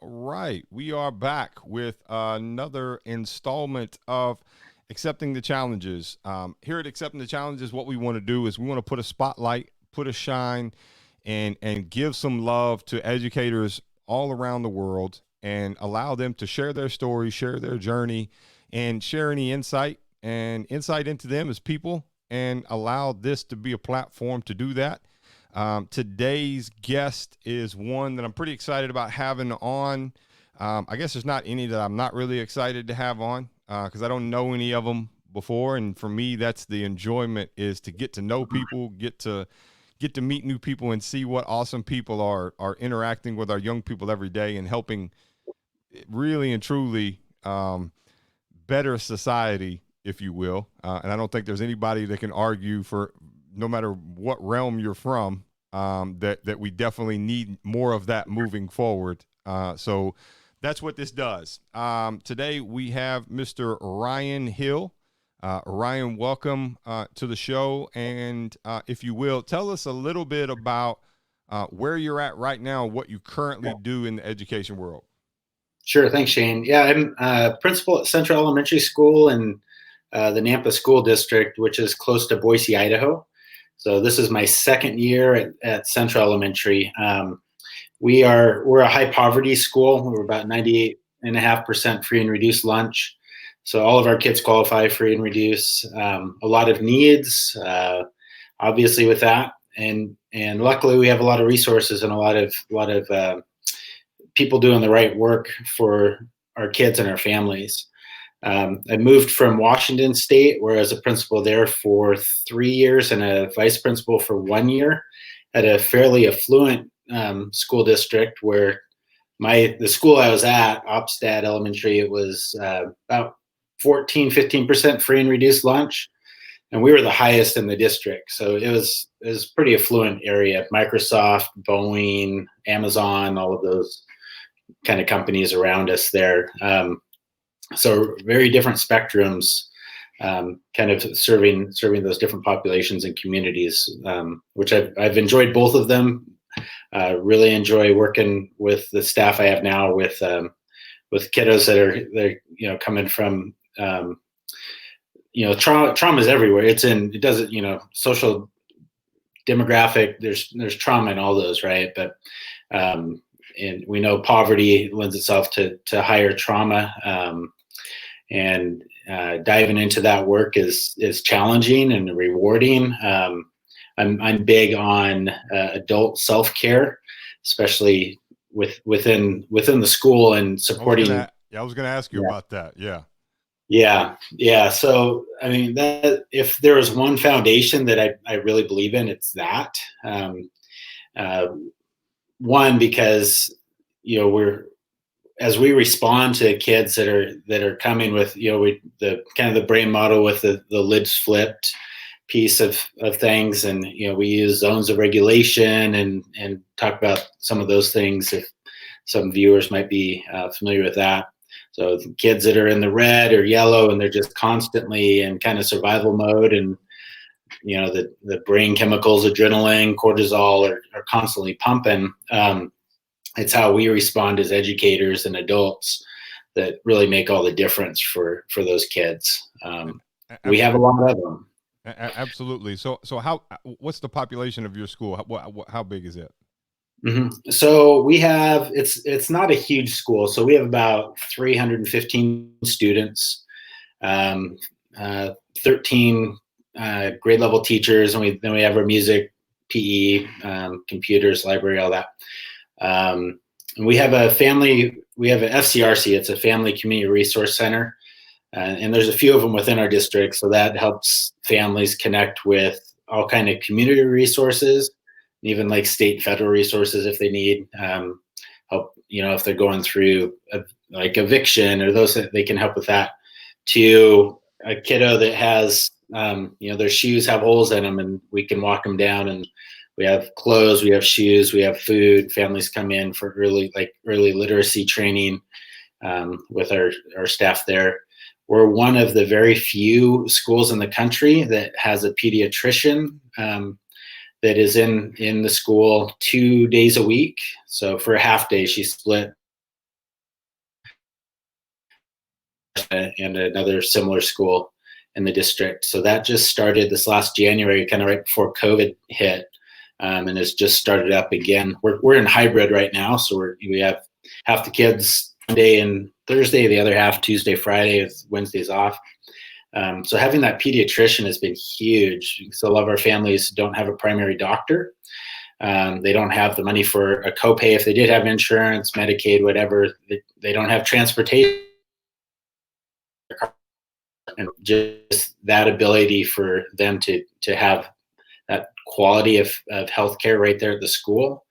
Right. We are back with another installment of Accepting the Challenges. Here at Accepting the Challenges, what we want to do is we want to put a spotlight, put a shine, and give some love to educators all around the world and allow them to share their story, share their journey, and share any insight into them as people, and allow this to be a platform to do that. Today's guest is one that I'm pretty excited about having on. I guess there's not any that I'm not really excited to have on because I don't know any of them before. And for me, that's the enjoyment, is to get to know people, get to meet new people, and see what awesome people are interacting with our young people every day and helping really and truly better society, if you will. And I don't think there's anybody that can argue for, no matter what realm you're from, that we definitely need more of that moving forward. So that's what this does. Today we have Mr. Ryan Hill. Ryan, welcome to the show. And if you will, tell us a little bit about where you're at right now, what you currently do in the education world. Sure. Thanks, Shane. Yeah, I'm principal at Central Elementary School in the Nampa School District, which is close to Boise, Idaho. So this is my second year at Central Elementary. We're a high poverty school. We're about 98.5% free and reduced lunch. So all of our kids qualify free and reduced. A lot of needs, obviously, with that, and luckily we have a lot of resources and a lot of people doing the right work for our kids and our families. I moved from Washington State, where I was a principal there for 3 years and a vice principal for 1 year at a fairly affluent school district where the school I was at, Opstad Elementary, it was about 15% free and reduced lunch. And we were the highest in the district. So it was pretty affluent area. Microsoft, Boeing, Amazon, all of those kind of companies around us there. So very different spectrums, kind of serving those different populations and communities, which I've enjoyed both of them. Really enjoy working with the staff I have now with kiddos they're coming from trauma is everywhere. It doesn't social demographic. There's trauma in all those, right? But and we know poverty lends itself to higher trauma, and diving into that work is challenging and rewarding. I'm big on adult self-care, especially within the school and supporting. I was gonna ask you about that. Yeah. Yeah. So, I mean, that if there is one foundation that I really believe in, it's that. One, because as we respond to kids that are coming with the kind of the brain model with the lids flipped piece of things, and we use zones of regulation and talk about some of those things if some viewers might be familiar with that. So kids that are in the red or yellow and they're just constantly in kind of survival mode, and the brain chemicals, adrenaline, cortisol are constantly pumping. It's how we respond as educators and adults that really make all the difference for those kids. We have a lot of them. Absolutely. So what's the population of your school? How big is it? Mm-hmm. So we have, it's not a huge school. So we have about 315 students, 13 grade level teachers, and then we have our music, PE, computers, library, all that. And we have an FCRC. It's a Family Community Resource Center. And there's a few of them within our district. So that helps families connect with all kind of community resources, even like state, federal resources if they need help, if they're going through like eviction or those, they can help with that. To a kiddo that has, their shoes have holes in them, and we can walk them down, and we have clothes, we have shoes, we have food. Families come in for early literacy training with our staff there. We're one of the very few schools in the country that has a pediatrician that is in the school 2 days a week. So for a half day, she's split and another similar school in the district. So that just started this last January, kind of right before COVID hit, and it's just started up again. We're in hybrid right now, so we have half the kids Monday and Thursday, the other half Tuesday, Friday, with Wednesdays off. So having that pediatrician has been huge. So a lot of our families don't have a primary doctor. They don't have the money for a copay. If they did have insurance, Medicaid, whatever, they don't have transportation. And just that ability for them to have that quality of healthcare right there at the school.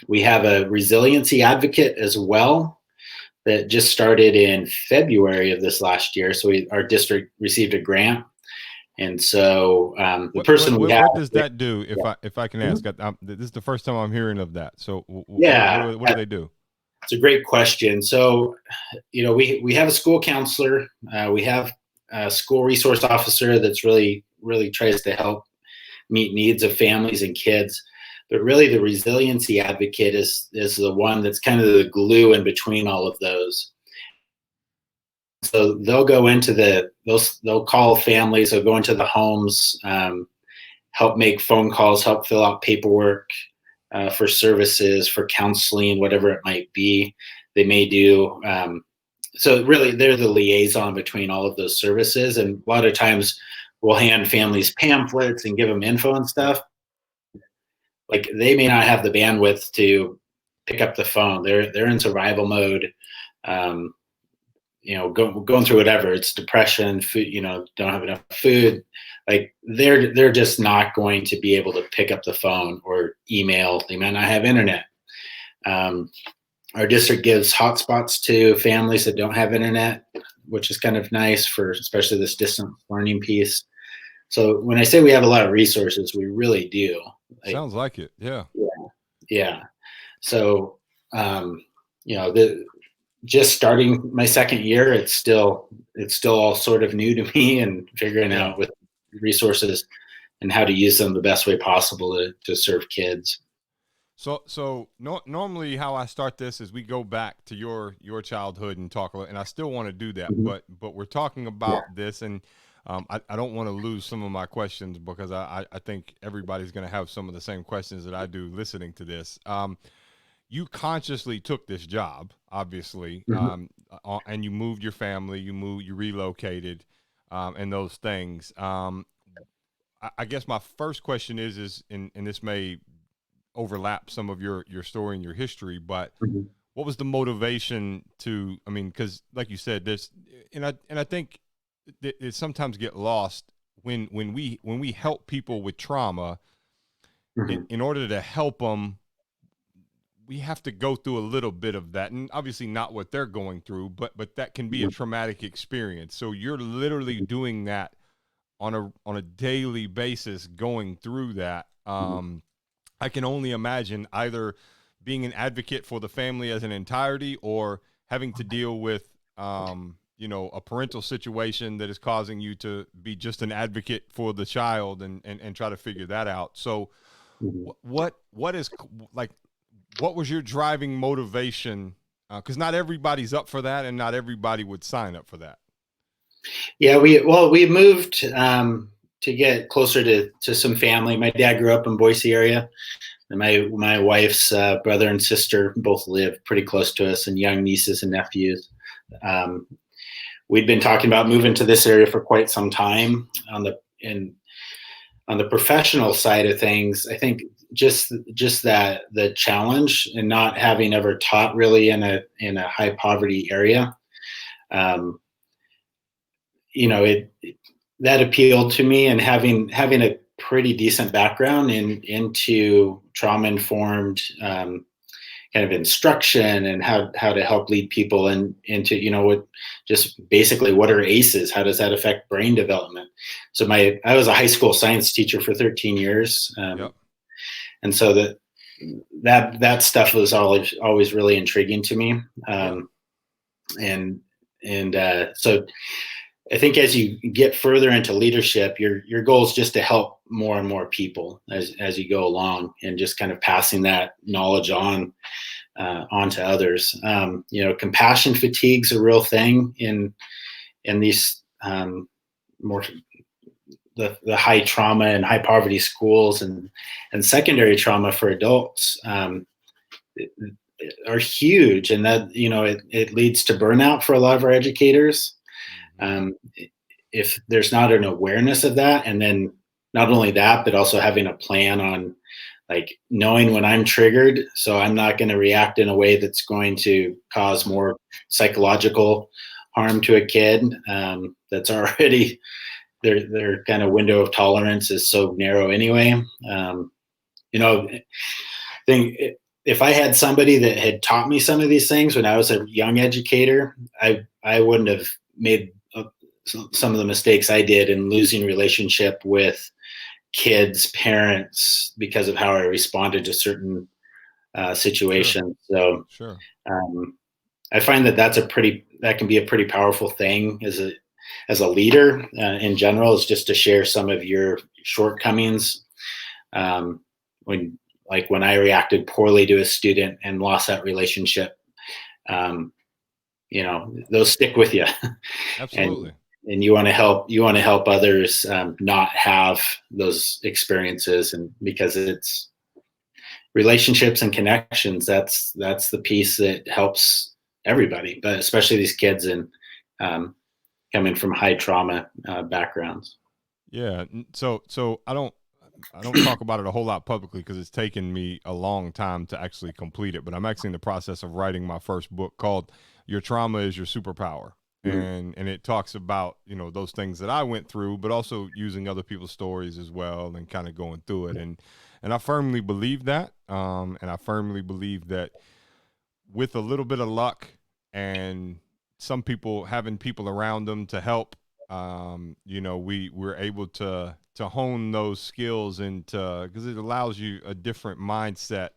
We have a resiliency advocate as well that just started in February of this last year. So our district received a grant. And so what does that do? If I can ask, this is the first time I'm hearing of that. So what do they do? It's a great question. So, we have a school counselor. We have a school resource officer that's really tries to help meet needs of families and kids. But really, the resiliency advocate is the one that's kind of the glue in between all of those. So they'll go into they'll call families, they'll go into the homes, help make phone calls, help fill out paperwork for services, for counseling, whatever it might be. They may do. So really, they're the liaison between all of those services. And a lot of times we'll hand families pamphlets and give them info and stuff. Like, they may not have the bandwidth to pick up the phone. They're in survival mode. Going through whatever, it's depression, food, don't have enough food. Like, they're just not going to be able to pick up the phone or email. They might not have internet. Our district gives hotspots to families that don't have internet, which is kind of nice for especially this distance learning piece. So when I say we have a lot of resources, we really do. Sounds like it. Yeah. Yeah. So, just starting my second year, it's still all sort of new to me, and figuring out with resources and how to use them the best way possible to serve kids. So normally how I start this is we go back to your childhood and talk, and I still want to do that, but we're talking about this, and I don't want to lose some of my questions, because I think everybody's going to have some of the same questions that I do listening to this. You consciously took this job, obviously, and you moved your family, you relocated, and those things. I guess my first question is, and this may overlap some of your story and your history, but what was the motivation to? I mean, because like you said, and I think it sometimes get lost when we help people with trauma. In order to help them, we have to go through a little bit of that, and obviously not what they're going through, but that can be a traumatic experience. So you're literally doing that on a daily basis, going through that. I can only imagine either being an advocate for the family as an entirety, or having to deal with a parental situation that is causing you to be just an advocate for the child, and try to figure that out. So what was your driving motivation? Because not everybody's up for that, and not everybody would sign up for that. Yeah, we moved to get closer to some family. My dad grew up in Boise area, and my wife's brother and sister both live pretty close to us, and young nieces and nephews. We'd been talking about moving to this area for quite some time. On the professional side of things, I think just that the challenge, and not having ever taught really in a high poverty area, that appealed to me, and having a pretty decent background into trauma informed kind of instruction, and how to help lead people into what are ACEs, how does that affect brain development. So I was a high school science teacher for 13 years. And so that stuff was always really intriguing to me. So I think as you get further into leadership, your goal is just to help more and more people as you go along, and just kind of passing that knowledge on. onto others. Compassion fatigue's a real thing in these more the high trauma and high poverty schools, and secondary trauma for adults are huge, and that it leads to burnout for a lot of our educators. If there's not an awareness of that, and then not only that, but also having a plan on like knowing when I'm triggered, so I'm not going to react in a way that's going to cause more psychological harm to a kid that's already their kind of window of tolerance is so narrow anyway. I think if I had somebody that had taught me some of these things when I was a young educator, I wouldn't have made some of the mistakes I did in losing relationship with kids, parents, because of how I responded to certain situations. Sure. So Sure. I find that can be a pretty powerful thing as a leader in general, is just to share some of your shortcomings. When I reacted poorly to a student and lost that relationship, those stick with you. Absolutely. and you want to help others not have those experiences, and because it's relationships and connections, that's the piece that helps everybody, but especially these kids and coming from high trauma backgrounds. Yeah. So I don't talk about it a whole lot publicly because it's taken me a long time to actually complete it, but I'm actually in the process of writing my first book called Your Trauma is Your Superpower. And it talks about, those things that I went through, but also using other people's stories as well and kind of going through it. And I firmly believe that. And I firmly believe that with a little bit of luck and some people having people around them to help, we're able to hone those skills into, because it allows you a different mindset.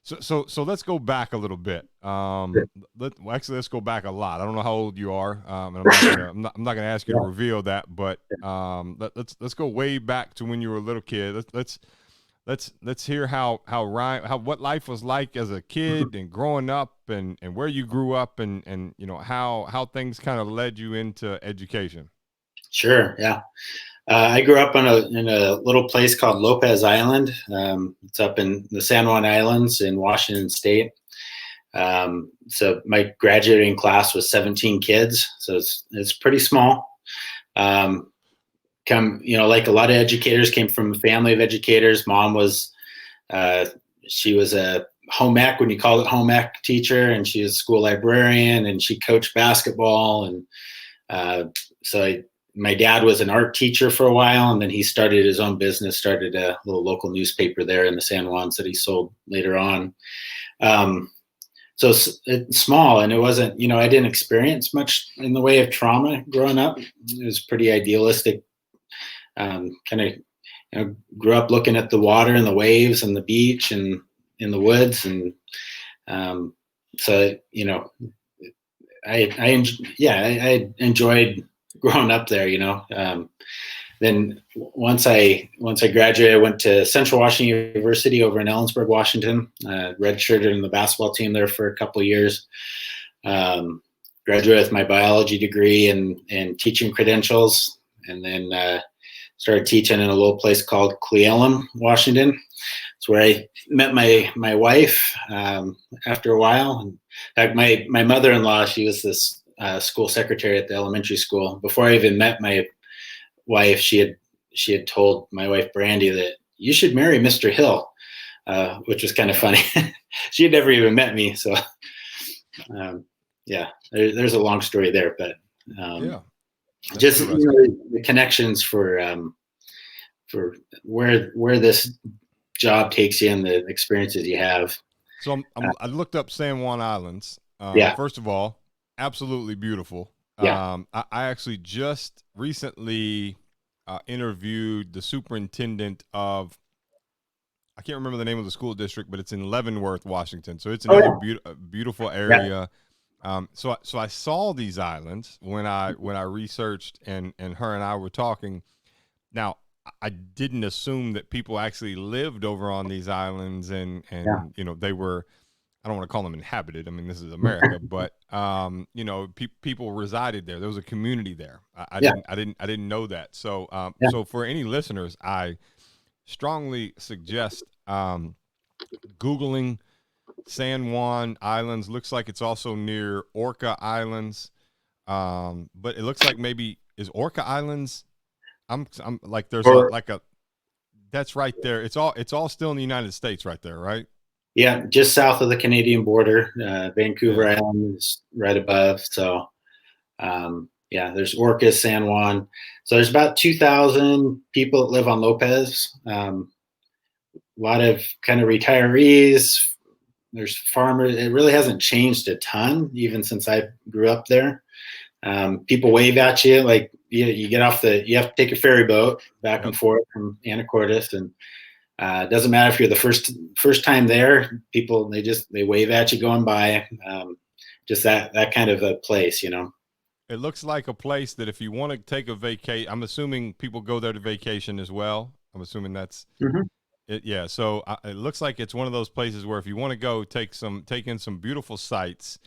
So let's go back a little bit. Let's go back a lot. I don't know how old you are, and I'm not gonna ask you to reveal that, but let's go way back to when you were a little kid. Let's hear what life was like as a kid and growing up, and where you grew up, and how things kind of led you into education. Sure. Yeah. I grew up in a little place called Lopez Island. It's up in the San Juan Islands in Washington State. So my graduating class was 17 kids, so it's pretty small. Like a lot of educators, came from a family of educators. Mom was she was a home ec, when you call it home ec, teacher, and she was a school librarian, and she coached basketball, and my dad was an art teacher for a while, and then he started his own business, started a little local newspaper there in the San Juans that he sold later on. So it's small, and it wasn't, I didn't experience much in the way of trauma growing up. It was pretty idealistic. Kind of, grew up looking at the water and the waves and the beach and in the woods. And I enjoyed growing up there, then once I graduated, I went to Central Washington University over in Ellensburg, Washington, redshirted in the basketball team there for a couple of years. Graduated with my biology degree and teaching credentials, and then started teaching in a little place called Cle Elum, Washington. It's where I met my wife after a while. In fact, my mother-in-law, she was this school secretary at the elementary school. Before I even met my wife, she had told my wife Brandy that you should marry Mr. Hill, which was kind of funny. She had never even met me, so there's a long story there, but just the connections for where this job takes you and the experiences you have. So I looked up San Juan Islands. First of all, absolutely beautiful. I actually just recently interviewed the superintendent of, I can't remember the name of the school district, but it's in Leavenworth, Washington. So it's another beautiful area. So I saw these islands when I researched, and her and I were talking. Now, I didn't assume that people actually lived over on these islands, and they were I don't want to call them inhabited. I mean, this is America, but you know, people resided there. There was a community there. Yeah. I didn't know that. So, Yeah. so for any listeners, I strongly suggest Googling San Juan Islands. Looks like it's also near Orca Islands, but it looks like maybe is Orca Islands. I'm like there's Or like a that's right there. It's all still in the United States, right there, right? yeah, just south of the Canadian border. Vancouver Yeah. Island is right above. So yeah, there's Orcas, San Juan. So there's about 2,000 people that live on Lopez. A lot of kind of retirees. There's farmers. It really hasn't changed a ton, even since I grew up there. People wave at you like you get off you have to take a ferry boat back Yep. and forth from Anacortes, and it doesn't matter if you're the first time there. People they wave at you going by. Just that kind of a place, you know. It looks like a place that if you want to take a vacation, I'm assuming people go there to vacation as well. I'm assuming that's Mm-hmm. it. Yeah. So it looks like it's one of those places where if you want to go take in some beautiful sights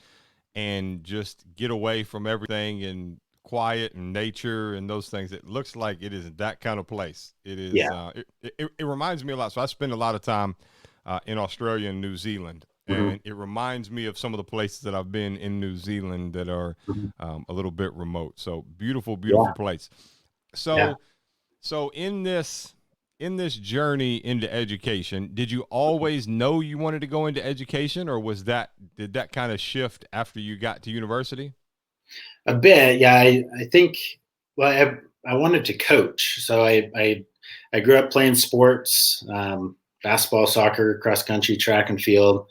and just get away from everything and quiet and nature and those things, it looks like it is that kind of place. It is. Yeah. It reminds me a lot. So I spend a lot of time in Australia and New Zealand. Mm-hmm. And it reminds me of some of the places that I've been in New Zealand that are a little bit remote. So beautiful, beautiful place. So, Yeah. so in this journey into education, did you always know you wanted to go into education, or did that kind of shift after you got to university? A bit, yeah. I think. Well, I wanted to coach, so I grew up playing sports, basketball, soccer, cross country, track and field.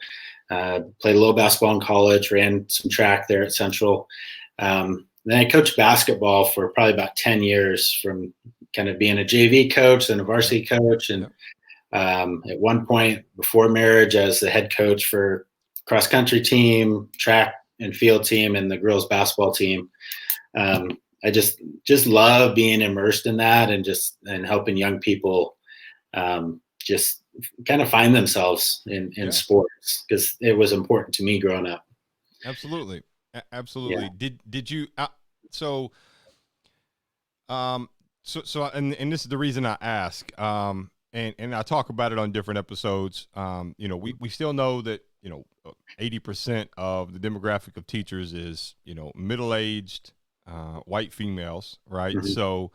Played a little basketball in college, ran some track there at Central. Then I coached basketball for probably about 10 years, from kind of being a JV coach, then a varsity coach. And at one point before marriage, I was the head coach for cross country team, track and field team, and the girls basketball team. I just love being immersed in that and helping young people just kind of find themselves in sports, because it was important to me growing up. Absolutely. Absolutely. Yeah. Did you, so and this is the reason I ask, and I talk about it on different episodes. You know, we still know that, you know, 80% of the demographic of teachers is, you know, middle-aged, white females, right? Mm-hmm. So,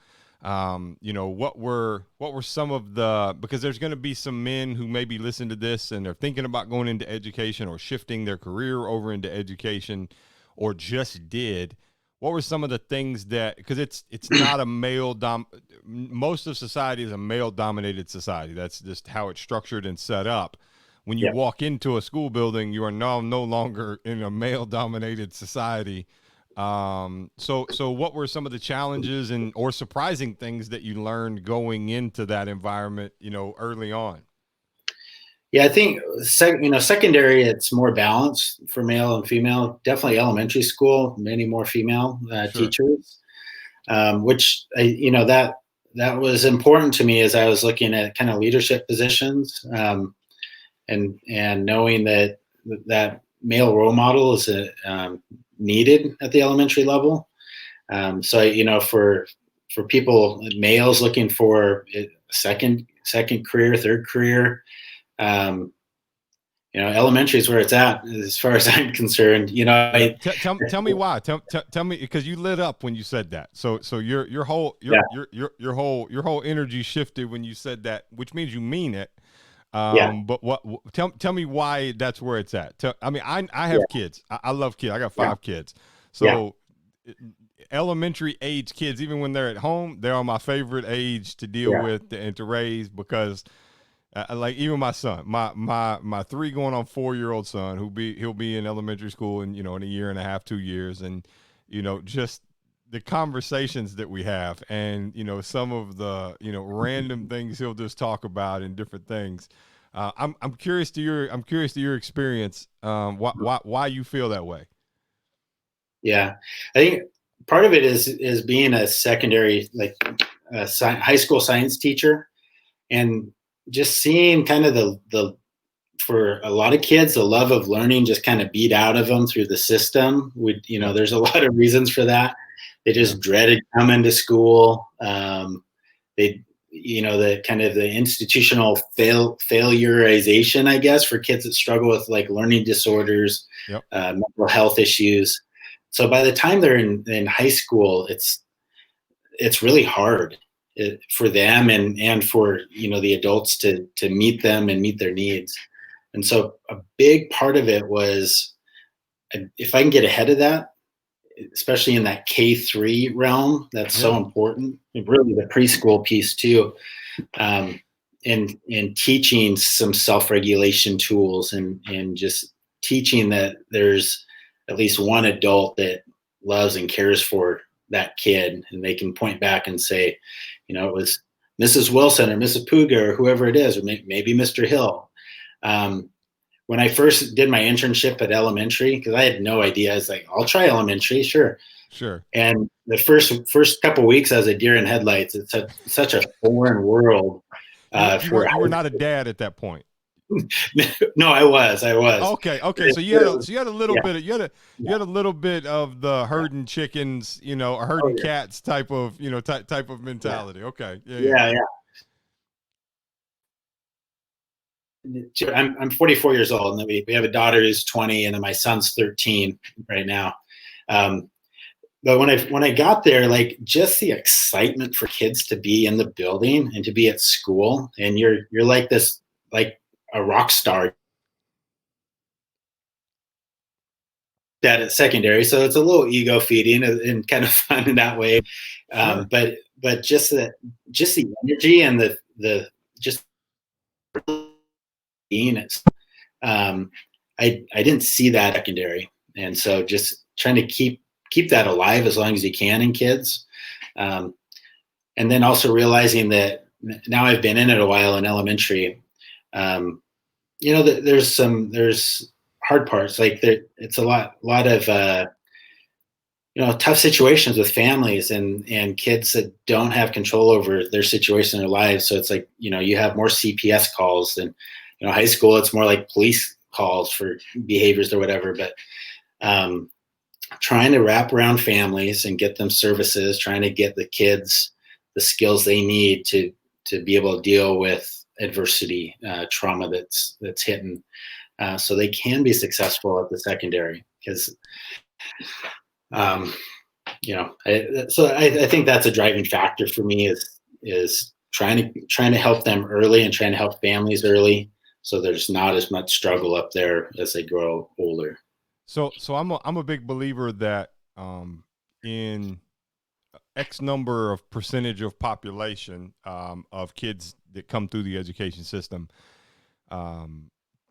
you know, what were some of because there's going to be some men who maybe listen to this and they're thinking about going into education or shifting their career over into education, or just did. What were some of the things that, because it's not a most of society is a male dominated society. That's just how it's structured and set up. When you walk into a school building, you are now no longer in a male dominated society. So what were some of the challenges or surprising things that you learned going into that environment, you know, early on? Yeah, I think secondary, it's more balanced for male and female. Definitely elementary school, many more female teachers, which that was important to me as I was looking at kind of leadership positions, and knowing that male role model is needed at the elementary level. So for people, males looking for a second career, third career, elementary is where it's at, as far as I'm concerned. Tell me why. Tell me, because you lit up when you said that. So your whole energy shifted when you said that, which means you mean it. But tell me why that's where it's at. I have kids. I love kids. I got 5 kids. So elementary age kids, even when they're at home, they're my favorite age to deal with and to raise, because like even my son, my 3 going on 4-year-old son, he'll be in elementary school in a year and a half, 2 years, and just the conversations that we have, and some of the random things he'll just talk about and different things. I'm curious to your experience. Why you feel that way? Yeah, I think part of it is being a secondary, like high school science teacher, and just seeing kind of the for a lot of kids, the love of learning just kind of beat out of them through the system. There's a lot of reasons for that. They just dreaded coming to school. They, the kind of the institutional failureization, I guess, for kids that struggle with like learning disorders, mental health issues. So by the time they're in high school, it's really hard for them and for, the adults to meet them and meet their needs. And so a big part of it was, if I can get ahead of that, especially in that K-3 realm, that's so important. And really the preschool piece too, in teaching some self-regulation tools and just teaching that there's at least one adult that loves and cares for that kid, and they can point back and say, it was Mrs. Wilson or Mrs. Puga or whoever it is, or maybe Mr. Hill. When I first did my internship at elementary, because I had no idea, I was like, I'll try elementary, sure. And the first couple of weeks, I was a deer in headlights. It's such a foreign world. You were not a dad at that point. No, I was. Okay. So you had a little bit of, you had a little bit of the herding chickens, or herding cats type of, type of mentality. Yeah. Okay. Yeah. I'm 44 years old, and we have a daughter who's 20, and then my son's 13 right now. But when I got there, like, just the excitement for kids to be in the building and to be at school, and you're like this, like a rock star. That at secondary, so it's a little ego feeding and kind of fun in that way. But just the energy and the just being it. I didn't see that secondary, and so just trying to keep that alive as long as you can in kids, and then also realizing that now I've been in it a while in elementary. There's hard parts, like it's a lot of tough situations with families and kids that don't have control over their situation in their lives. So it's like, you have more CPS calls than, high school. It's more like police calls for behaviors or whatever. But trying to wrap around families and get them services, trying to get the kids the skills they need to be able to deal with adversity, trauma that's hitting, so they can be successful at the secondary. Because I think that's a driving factor for me is trying to help them early and trying to help families early, so there's not as much struggle up there as they grow older. So I'm a big believer that in X number of percentage of population of kids that come through the education system,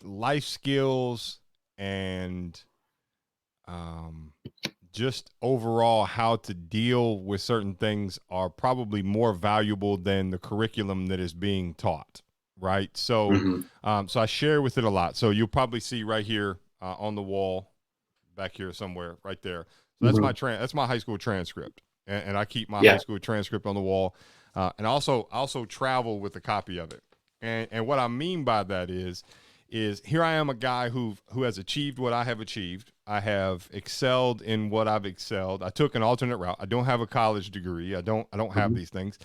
life skills and just overall how to deal with certain things are probably more valuable than the curriculum that is being taught, right? So so I share with it a lot. So you'll probably see right here on the wall back here somewhere right there. So that's that's my high school transcript, and I keep my high school transcript on the wall, and also travel with a copy of it. And what I mean by that is here I am, a guy who has achieved what I have achieved. I have excelled in what I've excelled. I took an alternate route. I don't have a college degree. I don't have these things.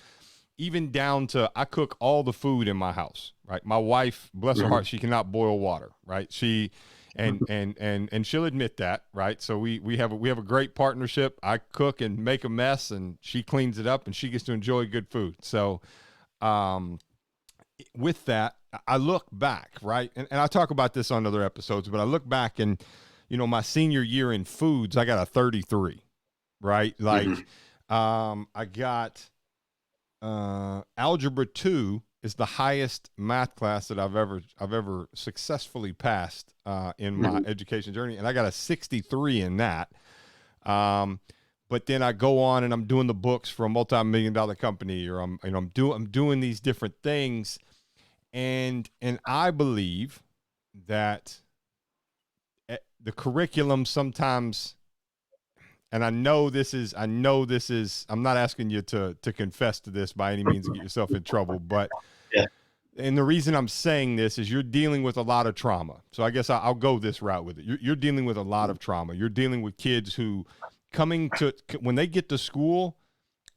Even down to, I cook all the food in my house, right? My wife, bless her heart, she cannot boil water, right? She and she'll admit that, right? So we have a great partnership. I cook and make a mess, and she cleans it up, and she gets to enjoy good food. So with that, I look back, right? And I talk about this on other episodes, but I look back and, my senior year in foods, I got a 33, right? Like, I got algebra 2 is the highest math class that I've ever successfully passed in my education journey, and I got a 63 in that. But then I go on and I'm doing the books for a multi-million-dollar company, or I'm doing these different things, and I believe that the curriculum sometimes, and I know this is, I'm not asking you to confess to this by any means and get yourself in trouble, but And the reason I'm saying this is you're dealing with a lot of trauma. So I guess I'll go this route with it. You're dealing with a lot of trauma. You're dealing with kids who when they get to school,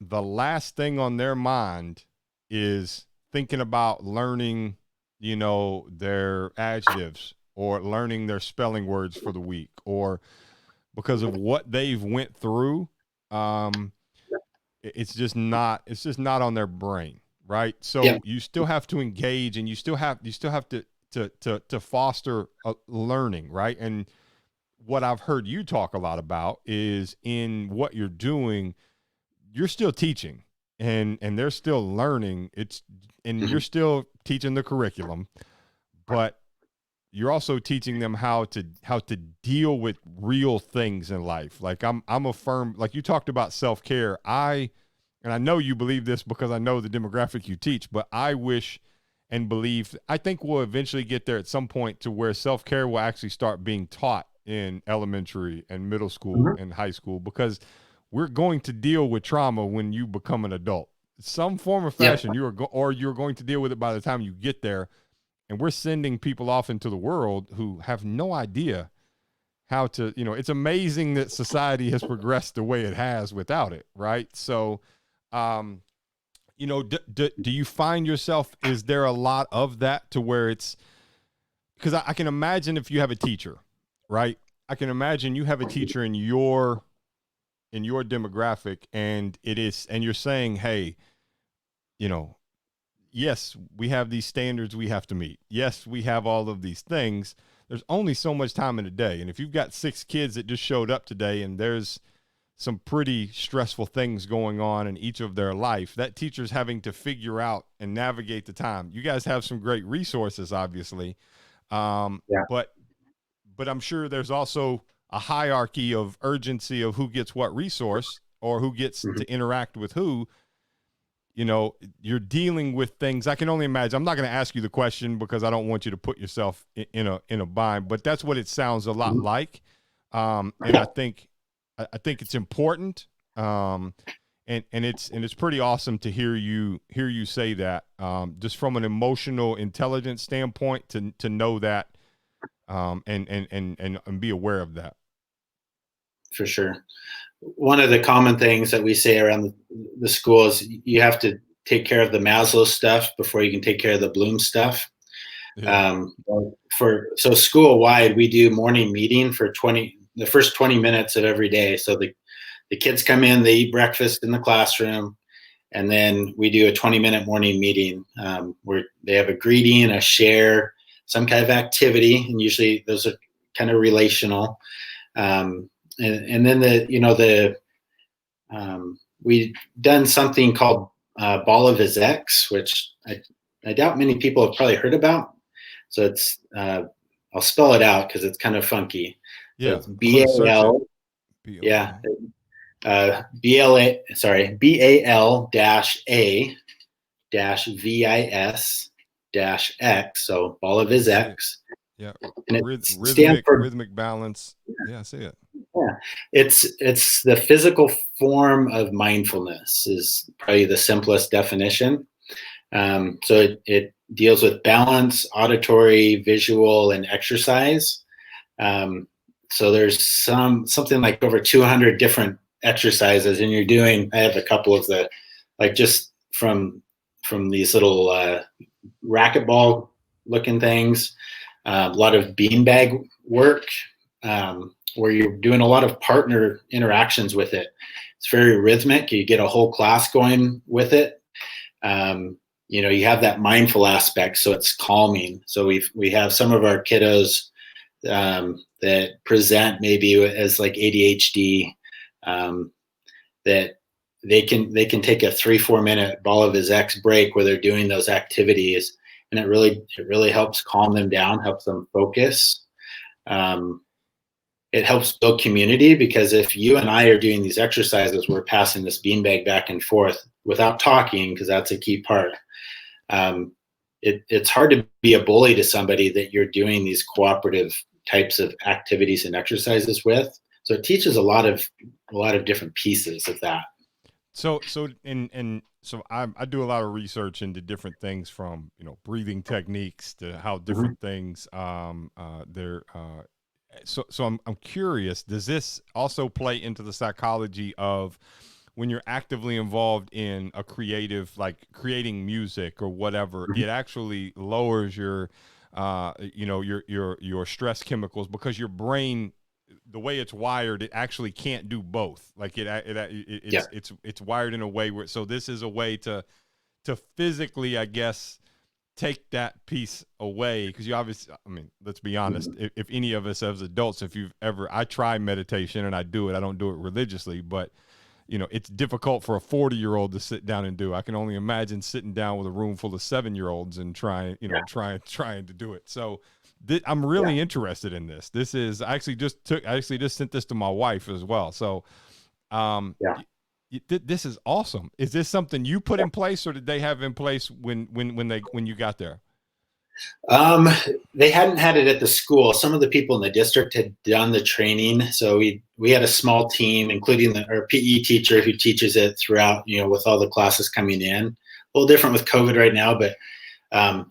the last thing on their mind is thinking about learning, their adjectives or learning their spelling words for the week, or because of what they've went through. Um, it's just not on their brain, right? Yeah. So you still have to engage, and you still have to foster a learning, right? And what I've heard you talk a lot about is in what you're doing, you're still teaching, and they're still learning. And you're still teaching the curriculum, but you're also teaching them how to deal with real things in life. Like I'm a firm, like you talked about self-care. And I know you believe this because I know the demographic you teach, but I wish and believe, I think we'll eventually get there at some point to where self-care will actually start being taught in elementary and middle school and high school, because we're going to deal with trauma when you become an adult. Some form or Yeah. fashion, you're going to deal with it by the time you get there. And we're sending people off into the world who have no idea how to, it's amazing that society has progressed the way it has without it, right? So, um, do you find yourself, is there a lot of that to where it's, because I can imagine if you have a teacher, right? I can imagine you have a teacher in your demographic, and you're saying, hey, you know, yes, we have these standards we have to meet. Yes, we have all of these things. There's only so much time in a day. And if you've got 6 kids that just showed up today and there's some pretty stressful things going on in each of their life, that teacher's having to figure out and navigate the time. You guys have some great resources, obviously. Yeah. But I'm sure there's also a hierarchy of urgency of who gets what resource or who gets Mhm. to interact with who. You're dealing with things. I can only imagine. I'm not going to ask you the question because I don't want you to put yourself in a bind, but that's what it sounds a lot Mhm. like. And I think it's important. And it's pretty awesome to hear you say that, just from an emotional intelligence standpoint, to know that, and be aware of that. For sure. One of the common things that we say around the school is you have to take care of the Maslow stuff before you can take care of the Bloom stuff. Yeah. Um, so school wide, we do morning meeting for the first 20 minutes of every day. So the kids come in, they eat breakfast in the classroom, and then we do a 20-minute morning meeting, where they have a greeting, a share, some kind of activity, and usually those are kind of relational. And then we done something called Bal-A-Vis-X, which I doubt many people have probably heard about. So I'll spell it out because it's kind of funky. So Yeah. it's I'm going to search it. BAL, yeah, BLA, sorry, BAL dash A dash VIS dash X. So I see it. Bal-A-Vis-X, Yeah. and it stands Rhythmic for, rhythmic balance. Yeah, I see it. yeah, it's the physical form of mindfulness is probably the simplest definition. So it deals with balance, auditory, visual, and exercise. So there's something like over 200 different exercises, and you're doing. I have a couple of like just from these little racquetball looking things, a lot of beanbag work, where you're doing a lot of partner interactions with it. It's very rhythmic. You get a whole class going with it. You have that mindful aspect, so it's calming. So we have some of our kiddos that present maybe as like ADHD, that they can take a 3-4 minute Bal-A-Vis-X break where they're doing those activities, and it really helps calm them down, helps them focus. It helps build community, because if you and I are doing these exercises, we're passing this beanbag back and forth without talking, because that's a key part. It's hard to be a bully to somebody that you're doing these cooperative types of activities and exercises with. So it teaches a lot of different pieces of that. So and so I do a lot of research into different things, from breathing techniques to how Mhm. different things they're so I'm curious, does this also play into the psychology of when you're actively involved in a creative, like creating music or whatever, Mhm. it actually lowers your your stress chemicals, because your brain, the way it's wired, it actually can't do both. Like Yeah. it's wired in a way where, so this is a way to physically, I guess, take that piece away, because you obviously, I mean, let's be honest, Mhm. if any of us as adults, if you've ever, I try meditation and I do it, I don't do it religiously, but it's difficult for a 40-year-old to sit down and do. I can only imagine sitting down with a room full of 7-year-olds and trying, Yeah. trying to do it. So I'm Yeah. really interested in this. This is, I actually just sent this to my wife as well. So um, Yeah. this is awesome. Is this something you put Yeah. in place, or did they have in place when you got there? Um, they hadn't had it at the school. Some of the people in the district had done the training, so we had a small team, including our PE teacher who teaches it throughout. With all the classes coming in, a little different with COVID right now, but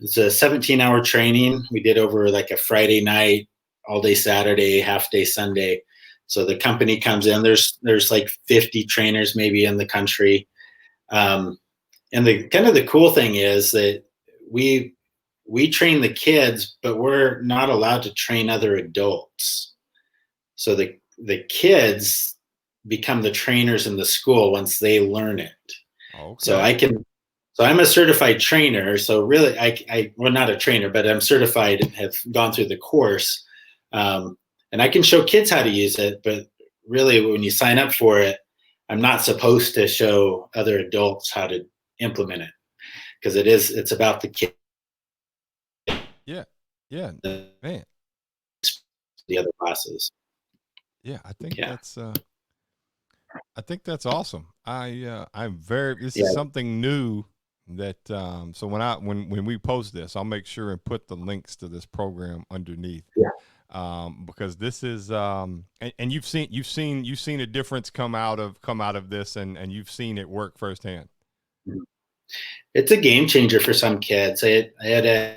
it's a 17-hour training. We did over like a Friday night, all day Saturday, half day Sunday. So the company comes in. There's like 50 trainers maybe in the country. Um, and the kind of the cool thing is that we we train the kids, but we're not allowed to train other adults. So the kids become the trainers in the school once they learn it. So Okay. I can so I'm a certified trainer. So really, I well, not a trainer, but I'm certified and have gone through the course. Um, and I can show kids how to use it, but really, when you sign up for it, I'm not supposed to show other adults how to implement it, because it's about the kids, Yeah. Yeah. the Man. other classes. Yeah. Yeah, I think that's awesome. I'm very, this is yeah, something new that so when we post this, I'll make sure and put the links to this program underneath, yeah. because this is and you've seen a difference come out of this, and you've seen it work firsthand. It's a game changer for some kids. I had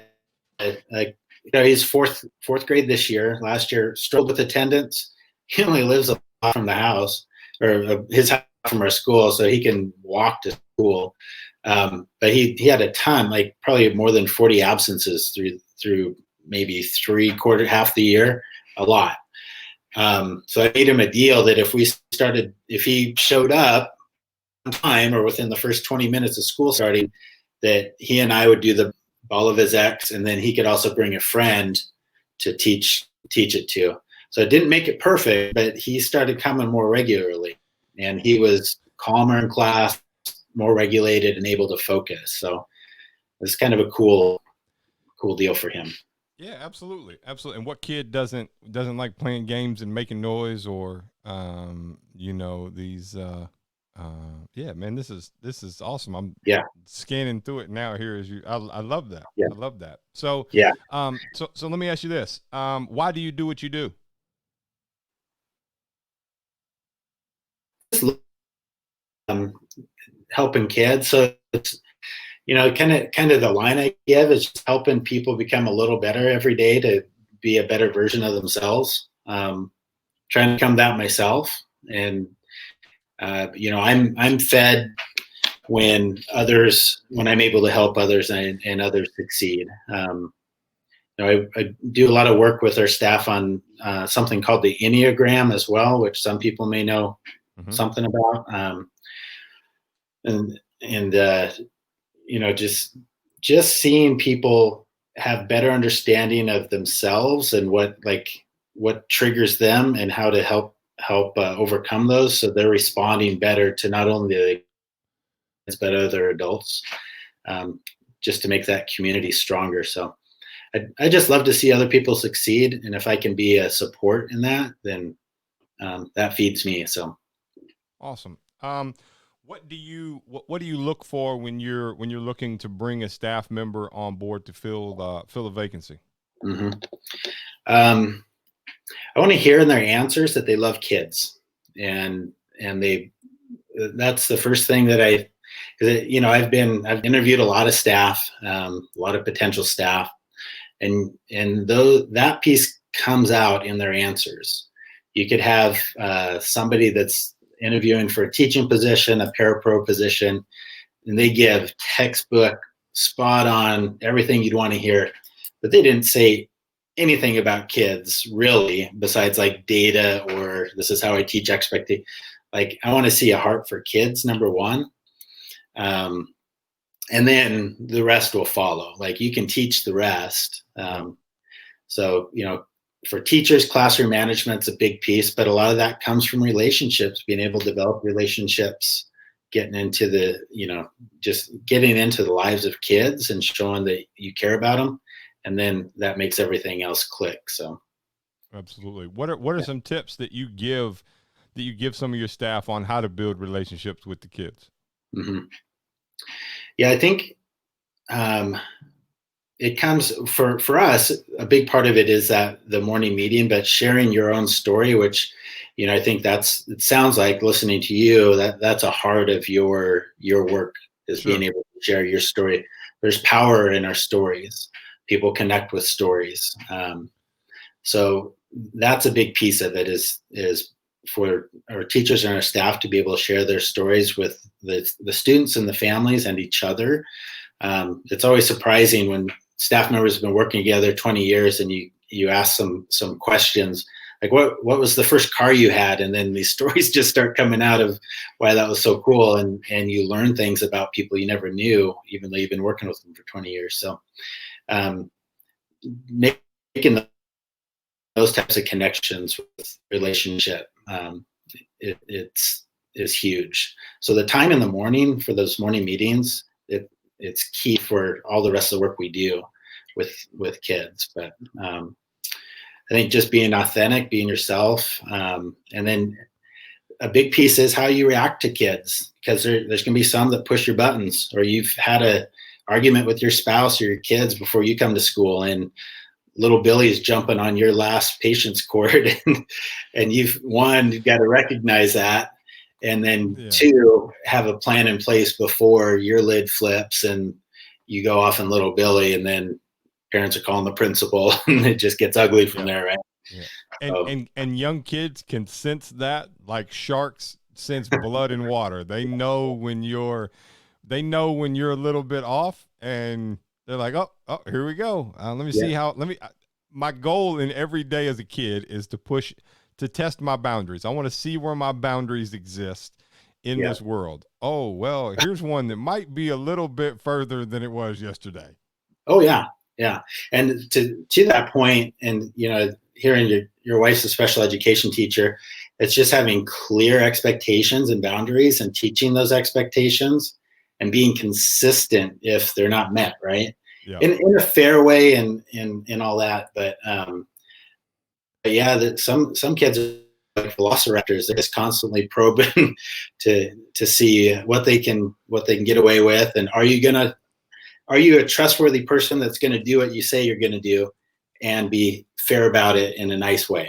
he's fourth grade this year. Last year, struggled with attendance. He only lives a block from the house, or his house from our school, so he can walk to school. But he had a ton, like probably more than 40 absences through maybe half the year, a lot. So I made him a deal that if he showed up on time or within the first 20 minutes of school starting, that he and I would do the Bal-A-Vis-X, and then he could also bring a friend to teach it to. So it didn't make it perfect, but he started coming more regularly, and he was calmer in class, more regulated, and able to focus. So it's kind of a cool deal for him. Yeah, absolutely, absolutely. And what kid doesn't like playing games and making noise, or these yeah, man, this is awesome. I'm Yeah, scanning through it now here as I love that. yeah, I love that. So yeah. so let me ask you this. Why do you do what you do? Um, Helping kids. So it's kind of the line I give is just helping people become a little better every day to be a better version of themselves. Trying to become that myself, and I'm fed when I'm able to help others and others succeed. I do a lot of work with our staff on something called the Enneagram as well, which some people may know Mm-hmm. something about. And just seeing people have better understanding of themselves and what triggers them and how to help overcome those, so they're responding better to not only the kids but other adults, um, just to make that community stronger. So I just love to see other people succeed, and if I can be a support in that, then that feeds me. So Awesome. What do you look for when you're looking to bring a staff member on board to fill a vacancy? mhm. um, I want to hear in their answers that they love kids, and they that's the first thing that because I've interviewed a lot of staff, a lot of potential staff, and though that piece comes out in their answers. You could have somebody that's interviewing for a teaching position, a parapro position, and they give textbook, spot on, everything you'd want to hear, but they didn't say anything about kids really, besides like data or this is how I teach expectation. Like I want to see a heart for kids, number one. And then the rest will follow. Like you can teach the rest. So, for teachers, classroom management's a big piece, but a lot of that comes from relationships, being able to develop relationships, getting into just getting into the lives of kids and showing that you care about them. And then that makes everything else click. So. Absolutely. What are some tips that you give some of your staff on how to build relationships with the kids? Mm-hmm. Yeah, I think it comes for us. A big part of it is that the morning meeting, but sharing your own story, which I think it sounds like listening to you that's a heart of your work is Sure. being able to share your story. There's power in our stories. People connect with stories. So that's a big piece of it is for our teachers and our staff to be able to share their stories with the students and the families and each other. It's always surprising when staff members have been working together 20 years and you ask some questions like what was the first car you had, and then these stories just start coming out of why that was so cool, and you learn things about people you never knew even though you've been working with them for 20 years. So making those types of connections with relationship is huge. So the time in the morning for those morning meetings, it's key for all the rest of the work we do with kids. But I think just being authentic, being yourself, and then a big piece is how you react to kids, because there's going to be some that push your buttons, or you've had a argument with your spouse or your kids before you come to school, and little Billy's jumping on your last patience cord, and you've got to recognize that, and then two, have a plan in place before your lid flips and you go off in little Billy, and then parents are calling the principal, and it just gets ugly from there, right? Yeah. And young kids can sense that like sharks sense blood and water. They know when you're a little bit off, and they're like, oh, here we go. Let me see my goal in every day as a kid is to test my boundaries. I want to see where my boundaries exist in this world. Oh, well, here's one that might be a little bit further than it was yesterday. Oh yeah. Yeah. And to that point, and, hearing your wife's a special education teacher, it's just having clear expectations and boundaries and teaching those expectations and being consistent if they're not met, right? Yeah. In a fair way and all that. But yeah, that some kids are like velociraptors. They're just constantly probing to see what they can get away with. And are you a trustworthy person that's going to do what you say you're going to do and be fair about it in a nice way?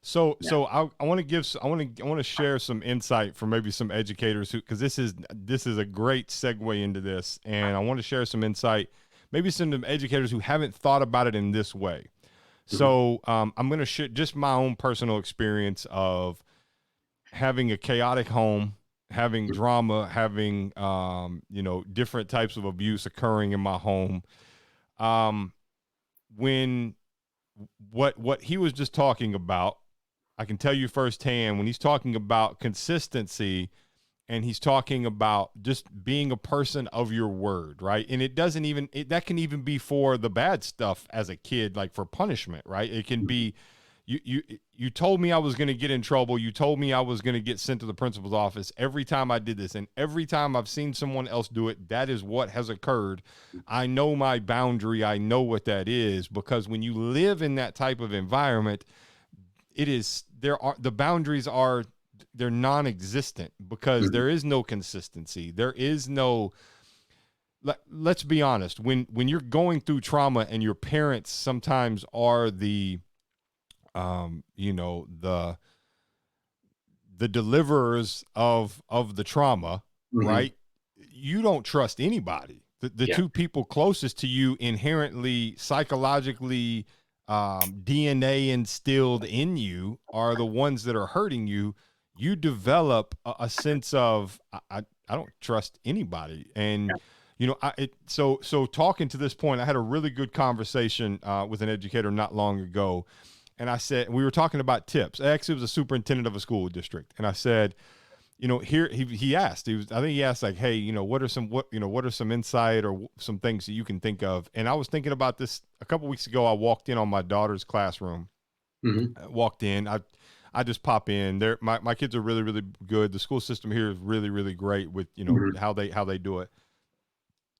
So I want to share some insight from maybe some educators because this is a great segue into this, and I want to share some insight, maybe some educators who haven't thought about it in this way. So I'm going to share just my own personal experience of having a chaotic home, having drama, having different types of abuse occurring in my home. When what he was just talking about, I can tell you firsthand, when he's talking about consistency and he's talking about just being a person of your word, right? And that can even be for the bad stuff as a kid, like for punishment, right? It can be, you told me I was going to get in trouble. You told me I was going to get sent to the principal's office every time I did this. And every time I've seen someone else do it, that is what has occurred. I know my boundary. I know what that is, because when you live in that type of environment, the boundaries are, they're non-existent because there is no consistency. There is no, let's be honest, when you're going through trauma and your parents sometimes are the deliverers of the trauma, Mm-hmm. right? You don't trust anybody. The Yeah. two people closest to you inherently, psychologically, DNA instilled in you are the ones that are hurting you. You develop a sense of I don't trust anybody, and so talking to this point, I had a really good conversation with an educator not long ago, and I said we were talking about tips. Actually, it was a superintendent of a school district, and I said, here he asked, I think he asked like, hey, what are some insight or some things that you can think of? And I was thinking about this a couple weeks ago. I walked in on my daughter's classroom. Mm-hmm. I walked in. I just pop in there. My kids are really, really good. The school system here is really, really great with, Mm-hmm. how they do it.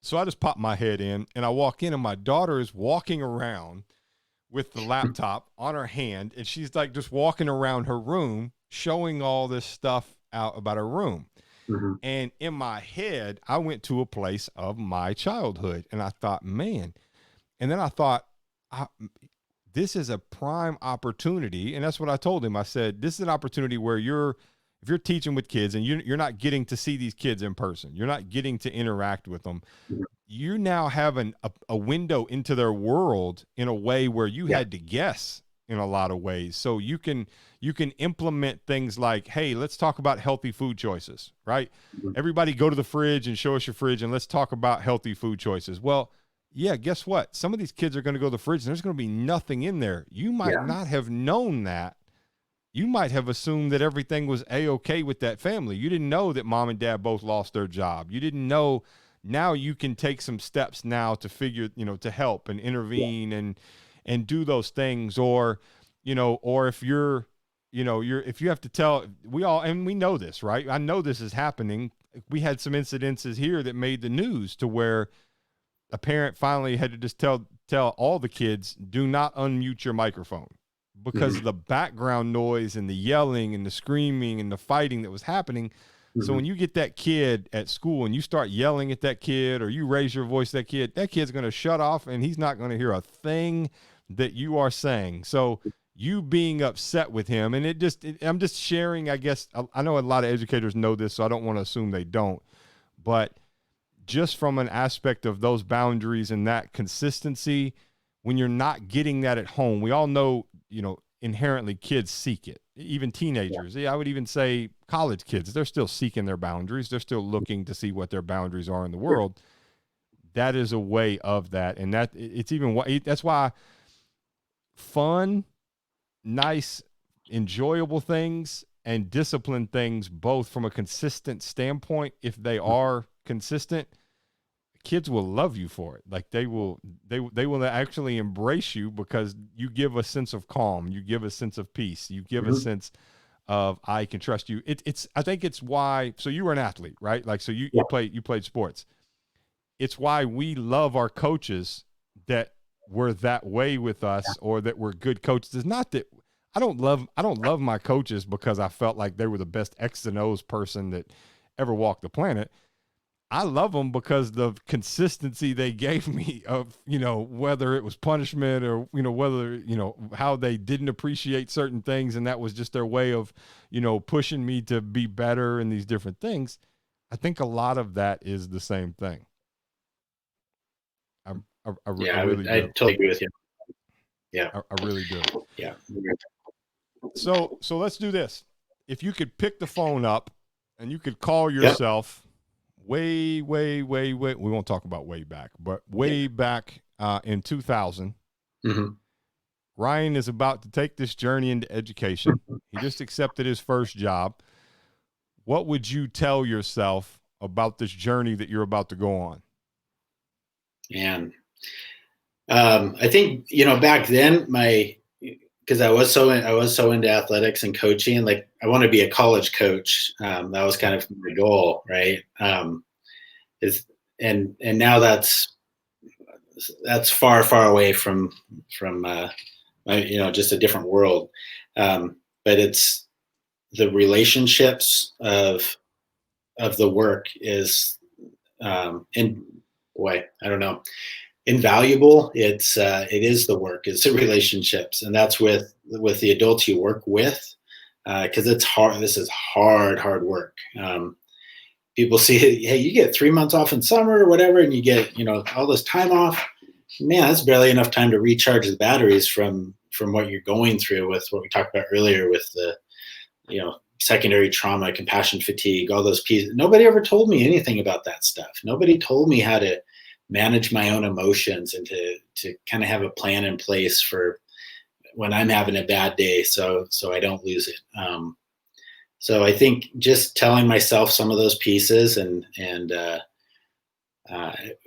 So I just pop my head in and I walk in and my daughter is walking around with the laptop on her hand, and she's like just walking around her room showing all this stuff out about her room. Mm-hmm. And in my head, I went to a place of my childhood and I thought, man. And then I thought, this is a prime opportunity. And that's what I told him. I said, this is an opportunity where if you're teaching with kids and you're not getting to see these kids in person, you're not getting to interact with them, you now have a window into their world in a way where you had to guess in a lot of ways. So you can implement things like, hey, let's talk about healthy food choices, right? Mm-hmm. Everybody go to the fridge and show us your fridge and let's talk about healthy food choices. Well, yeah, guess what? Some of these kids are going to go to the fridge and there's going to be nothing in there. You might not have known that. You might have assumed that everything was A-okay with that family. You didn't know that mom and dad both lost their job. You didn't know. Now you can take some steps now to figure, to help and intervene and do those things. Or, or if you're, if you have to tell, and we know this, right? I know this is happening. We had some incidences here that made the news to where a parent finally had to just tell all the kids, do not unmute your microphone, because of the background noise and the yelling and the screaming and the fighting that was happening. So when you get that kid at school and you start yelling at that kid or you raise your voice at that kid's going to shut off and he's not going to hear a thing that you are saying. So you being upset with him, and I'm just sharing, I guess, I know a lot of educators know this, so I don't want to assume they don't, but just from an aspect of those boundaries and that consistency, when you're not getting that at home, we all know, inherently kids seek it. Even teenagers, I would even say college kids, they're still seeking their boundaries. They're still looking to see what their boundaries are in the world. That is a way of that. And that's why fun, nice, enjoyable things and disciplined things, both from a consistent standpoint, if they are consistent, kids will love you for it. Like they will actually embrace you because you give a sense of calm, you give a sense of peace, you give a sense of I can trust you. I think it's why. So you were an athlete, right? Like, so you played sports. It's why we love our coaches that were that way with us, or that were good coaches. It's not that I don't love my coaches because I felt like they were the best X and O's person that ever walked the planet. I love them because the consistency they gave me of, whether it was punishment or, whether, how they didn't appreciate certain things. And that was just their way of, pushing me to be better and these different things. I think a lot of that is the same thing. I really do. I totally agree with you. Yeah. I really do. Yeah. So let's do this. If you could pick the phone up and you could call yourself way, we won't talk about way back, but way back in 2000, Ryan is about to take this journey into education. He just accepted his first job. What would you tell yourself about this journey that you're about to go on? And I think, back then because I was so into athletics and coaching, like I want to be a college coach. That was kind of my goal, right? And now that's far away from just a different world. But it's the relationships of the work is, I don't know, invaluable. It is the work, it's the relationships, and that's with the adults you work with, because it's hard. This is hard work. people see, hey, you get 3 months off in summer or whatever, and you get, all this time off. Man, that's barely enough time to recharge the batteries from what you're going through with what we talked about earlier with the, secondary trauma, compassion fatigue, all those pieces. Nobody ever told me anything about that stuff. Nobody told me how to manage my own emotions and to kind of have a plan in place for when I'm having a bad day, so I don't lose it. So I think just telling myself some of those pieces and it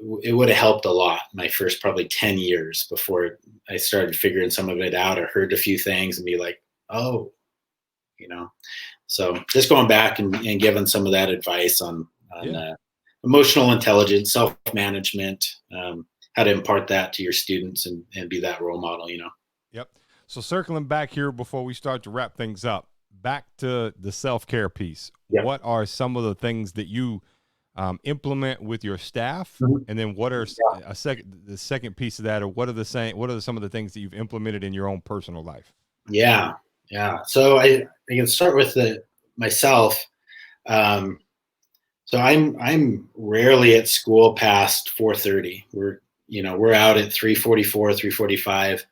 would have helped a lot my first probably 10 years before I started figuring some of it out or heard a few things and be like, oh, so just going back and giving some of that advice on emotional intelligence, self-management, how to impart that to your students and be that role model, Yep. So circling back here before we start to wrap things up, back to the self-care piece. Yep. What are some of the things that you implement with your staff? Mhm. And then what are the second piece of that, or what are some of the things that you've implemented in your own personal life? Yeah. So I can start with myself. So I'm rarely at school past 4:30. We're out at 3:44, 3:45.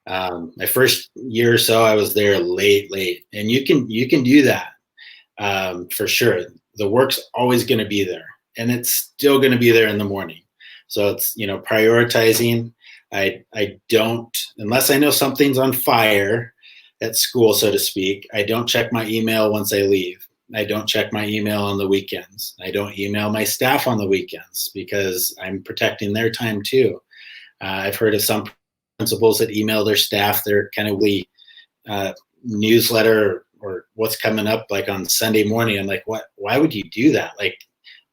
My first year or so, I was there late, and you can do that for sure. The work's always going to be there, and it's still going to be there in the morning. So it's prioritizing. I don't, unless I know something's on fire at school, so to speak. I don't check my email once I leave. I don't check my email on the weekends. I don't email my staff on the weekends because I'm protecting their time too. I've heard of some principals that email their staff their kind of newsletter or what's coming up like on Sunday morning. I'm like, what? Why would you do that? Like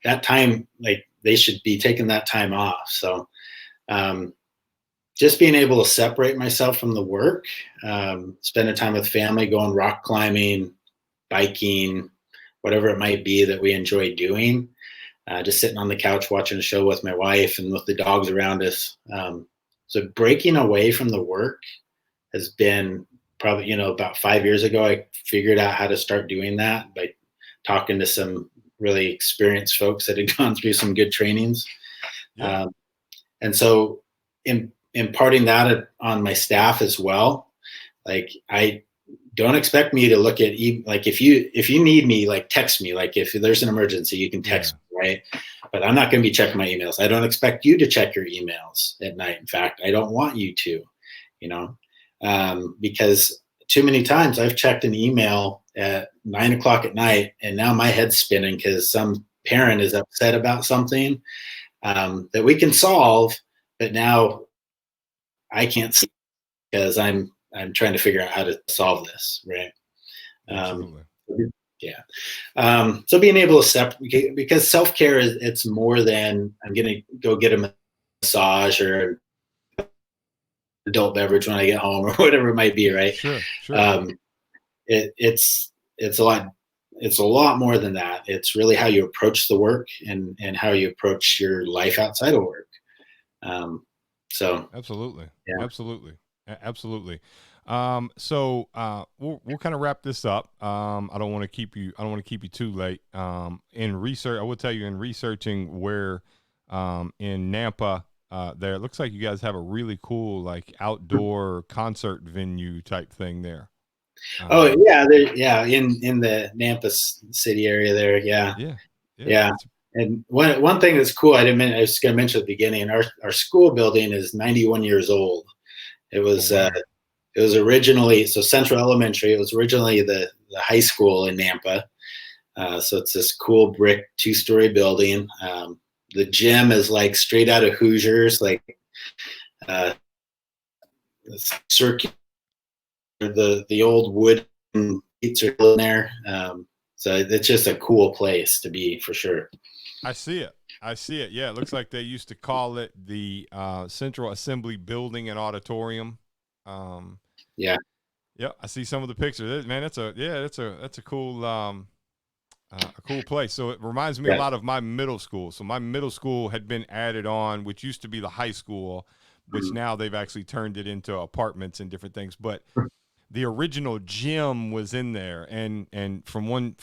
that time, like they should be taking that time off. So just being able to separate myself from the work, spending time with family, going rock climbing, biking, whatever it might be that we enjoy doing. Just sitting on the couch watching a show with my wife and with the dogs around us. So breaking away from the work has been probably, about 5 years ago, I figured out how to start doing that by talking to some really experienced folks that had gone through some good trainings. Yeah. And so imparting that on my staff as well, like I don't expect me to look at like if you need me, like text me. Like if there's an emergency, you can text me, right? But I'm not going to be checking my emails. I don't expect you to check your emails at night. In fact, I don't want you to, because too many times I've checked an email at 9 o'clock at night and now my head's spinning because some parent is upset about something that we can solve, but now I can't see because I'm trying to figure out how to solve this, right? Absolutely. So being able to separate, because self-care it's more than I'm going to go get a massage or adult beverage when I get home or whatever it might be, right? Sure. It's a lot more than that. It's really how you approach the work and how you approach your life outside of work. So Absolutely. yeah. Absolutely. So we'll kind of wrap this up. I don't want to keep you too late. In research, I will tell you in researching where in Nampa, there it looks like you guys have a really cool like outdoor concert venue type thing there. Oh yeah, in the Nampa city area there. Yeah. And one thing that's cool, I was going to mention at the beginning, our school building is 91 years old. It was it was originally, so Central Elementary, it was originally the high school in Nampa. So it's this cool brick 2-story building. The gym is like straight out of Hoosiers, like circular, the old wood seats are in there. So it's just a cool place to be for sure. I see it. Yeah, it looks like they used to call it the Central Assembly Building and Auditorium. Yeah. I see some of the pictures. Man, that's a cool a cool place. So it reminds me a lot of my middle school. So my middle school had been added on, which used to be the high school, which now they've actually turned it into apartments and different things. But the original gym was in there, and from one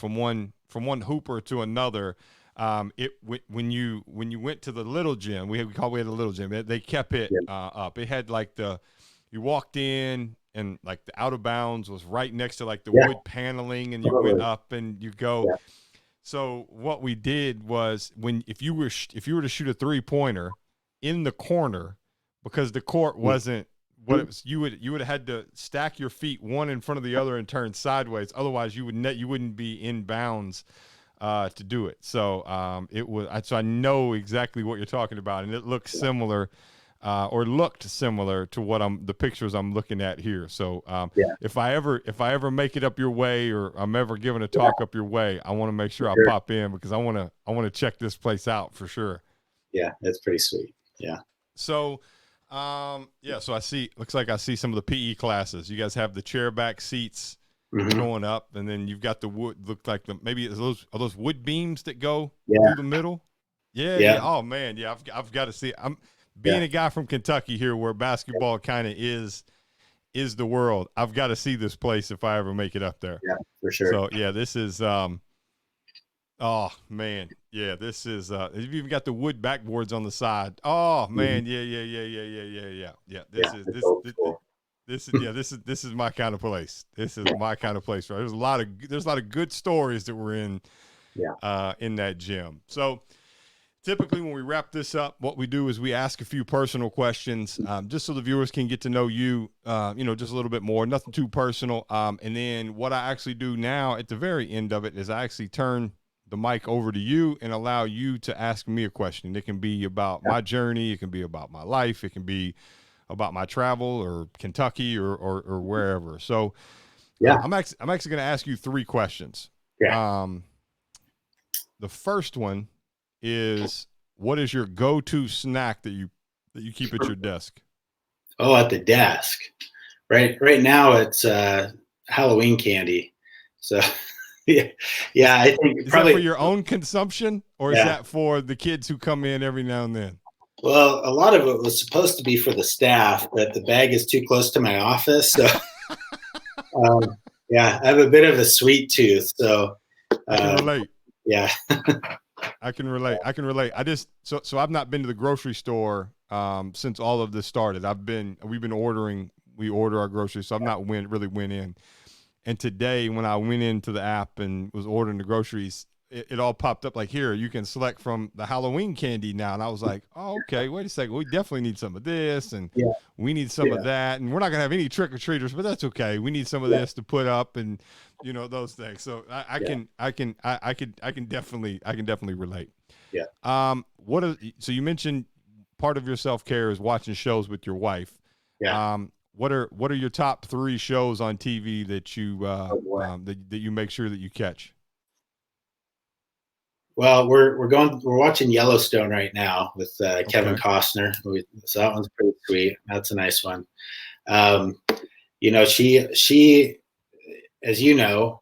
hooper to another, when you went to the little gym, we had a little gym. They kept it up. It had like you walked in and like the out of bounds was right next to like the wood paneling, and you went up and you go. Yeah. So what we did was if you were to shoot a 3-pointer in the corner, because the court wasn't what it was, you would have had to stack your feet one in front of the other and turn sideways. Otherwise, you wouldn't be in bounds to do it. So so I know exactly what you're talking about, and it looks similar. Or looked similar to the pictures I'm looking at here. So if I ever make it up your way, or I'm ever given a talk up your way, I want to make sure I pop in, because I want to check this place out for sure. Yeah, that's pretty sweet. Yeah. So, so looks like I see some of the PE classes. You guys have the chair back seats going up, and then you've got the wood. Look like maybe are those wood beams that go through the middle. Yeah. Oh man, yeah. I've got to see. Being a guy from Kentucky here, where basketball kind of is the world, I've got to see this place if I ever make it up there. Yeah, for sure. So yeah, this is oh man, yeah, this is you've even got the wood backboards on the side. Oh man, yeah. This is my kind of place. This is my kind of place, right? There's a lot of good stories that were in that gym. So typically, when we wrap this up, what we do is we ask a few personal questions, just so the viewers can get to know you, just a little bit more. Nothing too personal. And then what I actually do now at the very end of it is I actually turn the mic over to you and allow you to ask me a question. It can be about my journey. It can be about my life. It can be about my travel, or Kentucky, or wherever. So I'm actually going to ask you 3 questions. Yeah. The first one is, what is your go-to snack that you keep at your desk? Oh, at the desk. Right now it's Halloween candy. So I think is that for your own consumption, or is that for the kids who come in every now and then? Well, a lot of it was supposed to be for the staff, but the bag is too close to my office. So I have a bit of a sweet tooth. So I can relate. Yeah. I can relate. I just so I've not been to the grocery store since all of this started. We order our groceries, so I've not really went in. And today, when I went into the app and was ordering the groceries, it all popped up like, here, you can select from the Halloween candy now. And I was like, oh, okay, wait a second. We definitely need some of this, and we need some of that. And we're not gonna have any trick-or-treaters, but that's okay. We need some of this to put up, and those things. So I can definitely relate. Yeah. So you mentioned part of your self-care is watching shows with your wife. Yeah. What are your top 3 shows on TV that you that you make sure that you catch? Well, we're watching Yellowstone right now with Kevin Costner. So that one's pretty sweet. That's a nice one. She, as you know,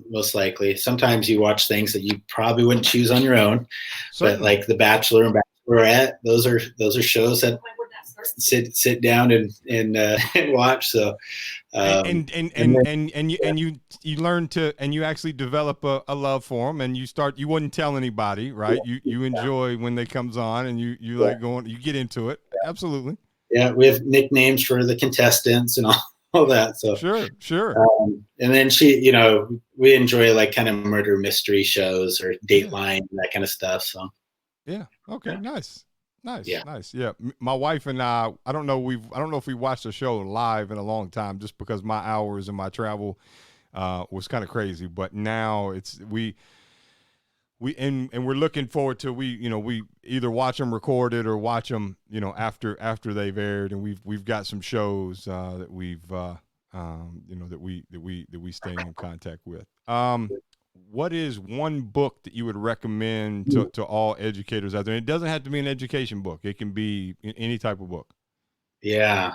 most likely, sometimes you watch things that you probably wouldn't choose on your own. Certainly. But like The Bachelor and Bachelorette, those are shows that sit down and watch. So you learn to, and you actually develop a love for them, and you wouldn't tell anybody, right? You enjoy when they comes on, and you like going, you get into it. Absolutely. Yeah, we have nicknames for the contestants and all that. So sure. And then we enjoy like kind of murder mystery shows or Dateline, that kind of stuff. So yeah. Okay. Nice. Yeah. Nice. Yeah. My wife and I don't know if we watched the show live in a long time, just because my hours and my travel was kind of crazy. But now we're looking forward to, we either watch them recorded or watch them, after they've aired. And we've got some shows that we've that we stay in contact with. What is one book that you would recommend to all educators out there? And it doesn't have to be an education book. It can be any type of book. Yeah.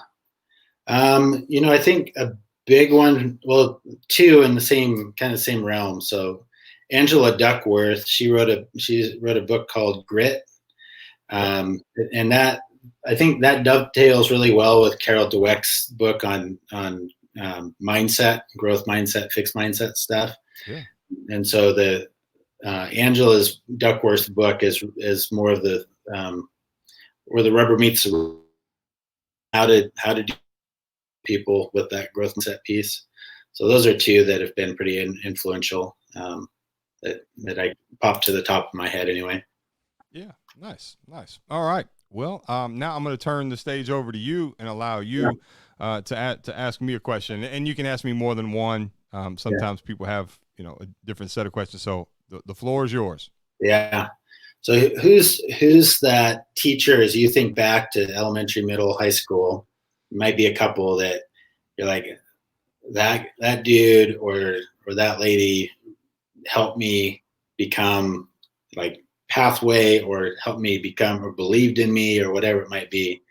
I think a big one, well, 2 in the same realm. So Angela Duckworth, she wrote a book called Grit. And that, I think that dovetails really well with Carol Dweck's book on mindset, growth mindset, fixed mindset stuff. Yeah. And so Angela's Duckworth book is more of the where the rubber meets the road, how to do people with that growth mindset piece. So those are two that have been pretty influential, that I popped to the top of my head anyway. Yeah, nice, nice. All right. Well, now I'm going to turn the stage over to you and allow you to ask me a question, and you can ask me more than one. Sometimes people have a different set of questions, so the floor is yours. Yeah. So who's that teacher as you think back to elementary, middle, high school? Might be a couple that you're like, that dude or that lady helped me become like pathway, or helped me become, or believed in me, or whatever it might be.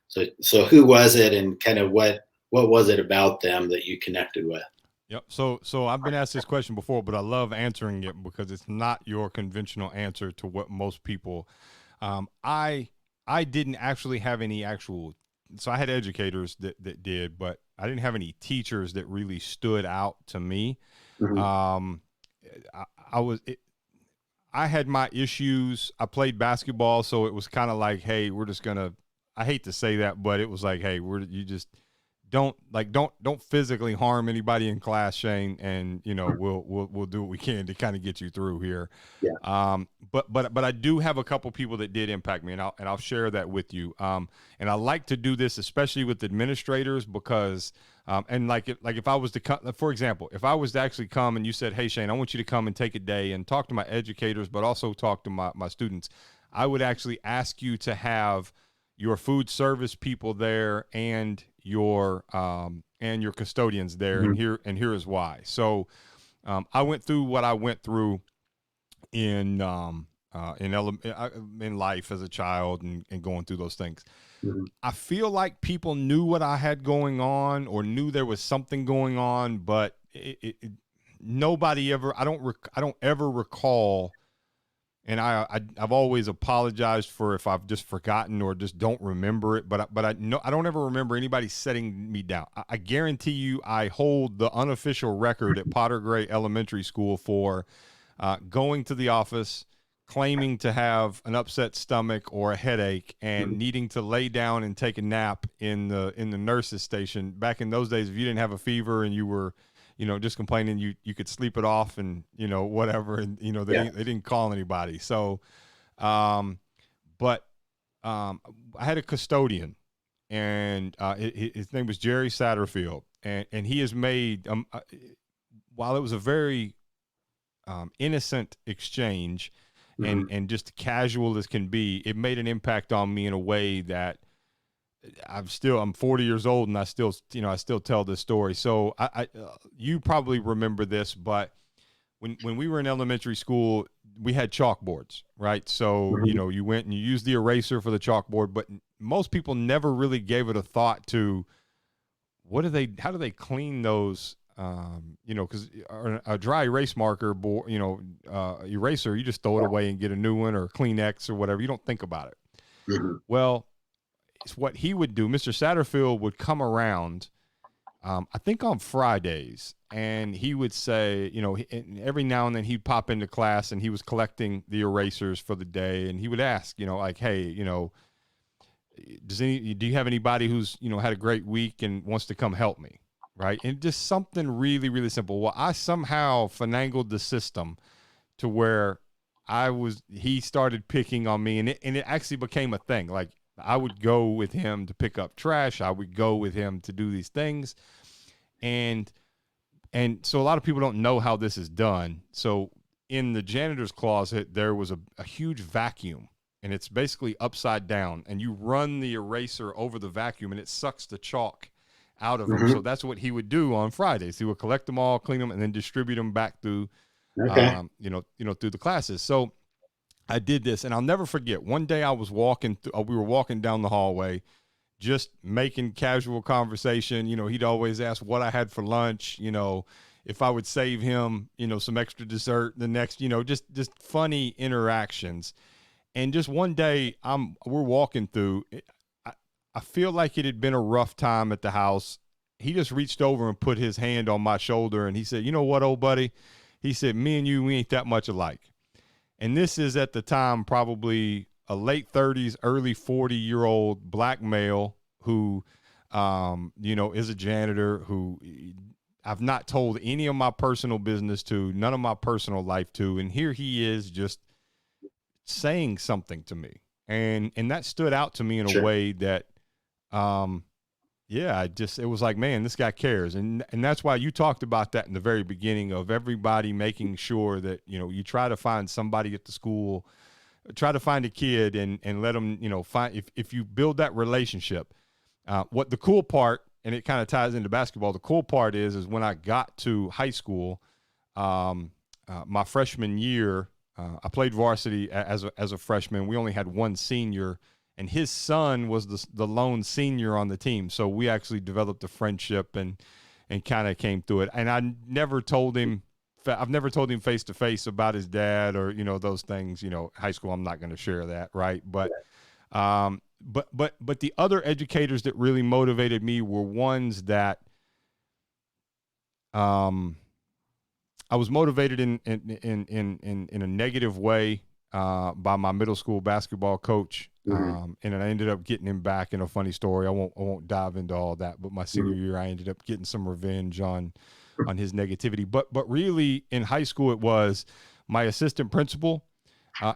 So who was it, and kind of what was it about them that you connected with? Yep. So I've been asked this question before, but I love answering it because it's not your conventional answer to what most people. I didn't actually have any actual. So I had educators that did, but I didn't have any teachers that really stood out to me. Mm-hmm. I was. I had my issues. I played basketball, so it was kind of like, hey, we're just gonna. I hate to say that, but it was like, hey, you just don't physically harm anybody in class, Shane, and we'll do what we can to kind of get you through here. Yeah. But I do have a couple people that did impact me, and I'll share that with you. And I like to do this especially with administrators because and if I was to come, for example, if I was to actually come and you said, hey Shane, I want you to come and take a day and talk to my educators, but also talk to my students, I would actually ask you to have your food service people there and your custodians there, Mm-hmm. and here is why. So I went through what I went through in in life as a child, and going through those things. Mm-hmm. I feel like people knew what I had going on, or knew there was something going on, but nobody ever. I don't ever recall. And I've always apologized for if I've just forgotten or just don't remember it. But I know I don't ever remember anybody setting me down. I guarantee you, I hold the unofficial record at Potter Gray Elementary School for going to the office, claiming to have an upset stomach or a headache, and needing to lay down and take a nap in the nurse's station. Back in those days, if you didn't have a fever and you were just complaining, you could sleep it off, and whatever, and they didn't call anybody. So, but I had a custodian, and his name was Jerry Satterfield, and he has made while it was a very innocent exchange, and just casual as can be, it made an impact on me in a way that I'm 40 years old, and I still tell this story. So you probably remember this, but when we were in elementary school, we had chalkboards, right? So, you went and you used the eraser for the chalkboard, but most people never really gave it a thought to how do they clean those? Because a dry erase marker board, eraser, you just throw it away and get a new one, or Kleenex or whatever. You don't think about it. Mm-hmm. Well, it's what he would do. Mr. Satterfield would come around, I think on Fridays, and he would say, every now and then he'd pop into class, and he was collecting the erasers for the day, and he would ask, like, hey, do you have anybody who's had a great week and wants to come help me, right? And just something really, really simple. Well, I somehow finagled the system to where he started picking on me, and it actually became a thing. Like, I would go with him to pick up trash. I would go with him to do these things. And so a lot of people don't know how this is done. So in the janitor's closet, there was a huge vacuum, and it's basically upside down, and you run the eraser over the vacuum, and it sucks the chalk out of them. So that's what he would do on Fridays. He would collect them all, clean them, and then distribute them back through, through the classes. So I did this, and I'll never forget. One day I was we were walking down the hallway, just making casual conversation. He'd always ask what I had for lunch, if I would save him, some extra dessert the next, just funny interactions. And just one day we're walking through, I feel like it had been a rough time at the house. He just reached over and put his hand on my shoulder, and he said, "You know what, old buddy?" He said, "Me and you, we ain't that much alike." And this is at the time probably a late 30s, early 40-year-old black male who, is a janitor who I've not told any of my personal business to, none of my personal life to. And here he is just saying something to me. And that stood out to me in a Sure. way that, it was like, man, this guy cares. And that's why you talked about that in the very beginning of everybody making sure that, you try to find somebody at the school, try to find a kid and let them, find, if you build that relationship, what the cool part, and it kind of ties into basketball, the cool part is when I got to high school, my freshman year, I played varsity as a freshman. We only had one senior, and his son was the lone senior on the team. So we actually developed a friendship and kind of came through it. And I've never told him face to face about his dad or, those things, high school, I'm not going to share that. Right. But the other educators that really motivated me were ones that, I was motivated in a negative way by my middle school basketball coach, and I ended up getting him back in a funny story. I won't dive into all that, but my senior year, I ended up getting some revenge on his negativity. But really, in high school, it was my assistant principal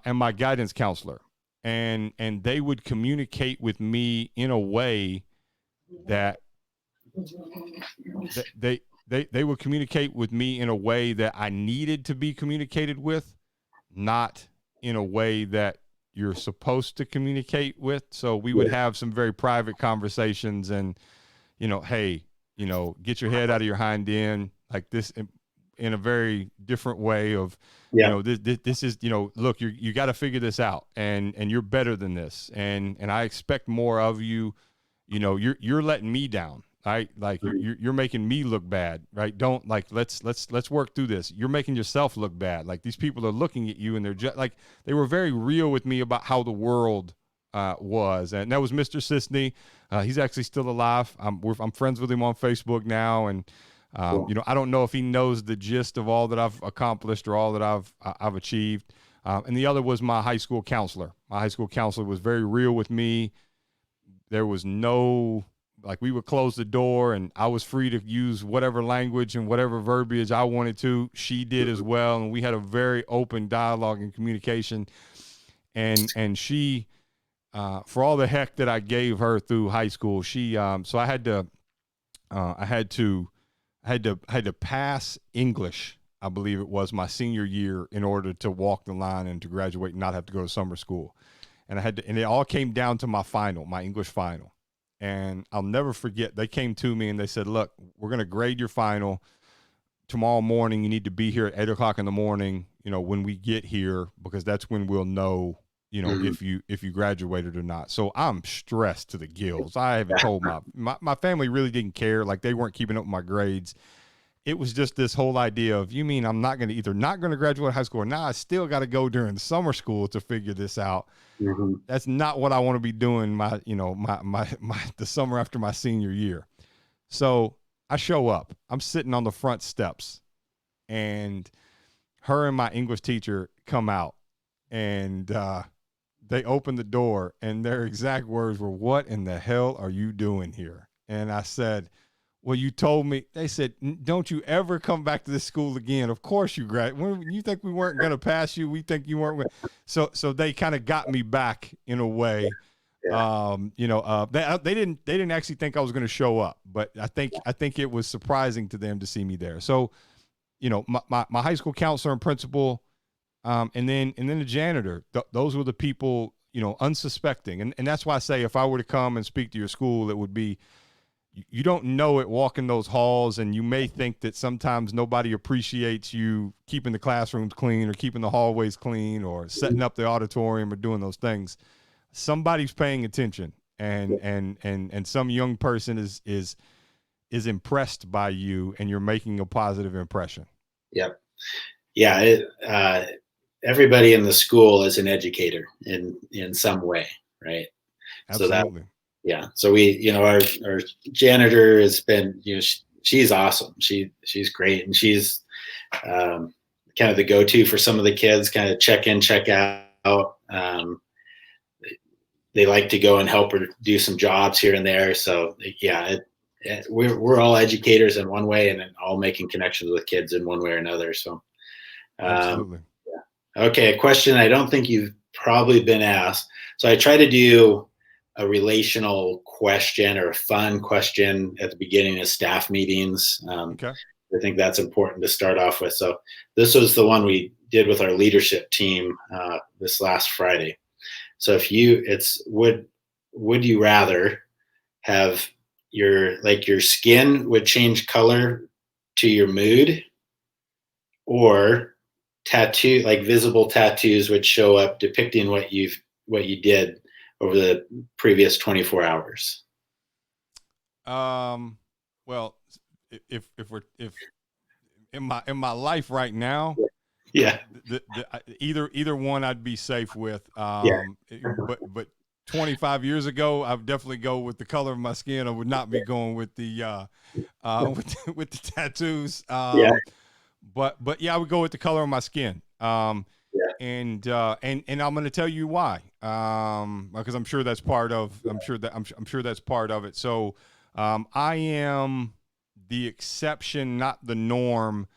and my guidance counselor, and they would communicate with me in a way that they would communicate with me in a way that I needed to be communicated with, not in a way that you're supposed to communicate with. So we would have some very private conversations and, hey, get your head out of your hind end, like this, in a very different way of, this is, look, you got to figure this out, and you're better than this. And I expect more of you. You're letting me down. Right. Like you're making me look bad. Right. Don't, like, let's work through this. You're making yourself look bad. Like, these people are looking at you and they're just like, they were very real with me about how the world was. And that was Mr. Sisney. He's actually still alive. I'm friends with him on Facebook now. And, I don't know if he knows the gist of all that I've accomplished or all that I've achieved. And the other was my high school counselor. My high school counselor was very real with me. There was no, like, we would close the door and I was free to use whatever language and whatever verbiage I wanted to. She did as well. And we had a very open dialogue and communication. And she, for all the heck that I gave her through high school, she, so I had to pass English, I believe it was, my senior year in order to walk the line and to graduate and not have to go to summer school. And and it all came down to my English final. And I'll never forget, they came to me and they said, look, we're going to grade your final tomorrow morning. You need to be here at 8:00 in the morning, when we get here, because that's when we'll know, if you graduated or not. So I'm stressed to the gills. I haven't told my family really didn't care. Like, they weren't keeping up with my grades. It was just this whole idea of, you mean I'm not going to graduate high school, or now I still got to go during summer school to figure this out. That's not what I want to be doing the summer after my senior year. So I show up, I'm sitting on the front steps, and her and my English teacher come out, and they open the door, and their exact words were, "What in the hell are you doing here?" And I said, well, you told me. They said, don't you ever come back to this school again. Of course you when you think we weren't going to pass you, we think you weren't. So they kind of got me back in a way. Yeah. They didn't actually think I was going to show up, but I think it was surprising to them to see me there. So, my high school counselor and principal, and then the janitor, those were the people, unsuspecting. And that's why I say, if I were to come and speak to your school, it would be, you don't know it walking those halls, and you may think that sometimes nobody appreciates you keeping the classrooms clean or keeping the hallways clean or setting up the auditorium or doing those things. Somebody's paying attention, and some young person is impressed by you, and you're making a positive impression. Yep. Yeah. Everybody in the school is an educator in some way, right? Absolutely. So we, our janitor has been, she's awesome. She's great. And she's kind of the go-to for some of the kids, kind of check in, check out. They like to go and help or do some jobs here and there. So yeah, we're all educators in one way, and then all making connections with kids in one way or another. So Absolutely. okay, a question I don't think you've probably been asked. So I try to do a relational question or a fun question at the beginning of staff meetings. Okay. I think that's important to start off with. So this was the one we did with our leadership team this last Friday. So would you rather have your skin would change color to your mood, or visible tattoos would show up depicting what you did over the previous 24 hours? Well, if in my life right now, Yeah. Either one I'd be safe with. Yeah. But 25 years ago, I would definitely go with the color of my skin. I would not be going with the with the tattoos. Yeah. But yeah, I would go with the color of my skin. Yeah. And I'm going to tell you why. Because I'm sure that's part of it. So, I am the exception, not the norm,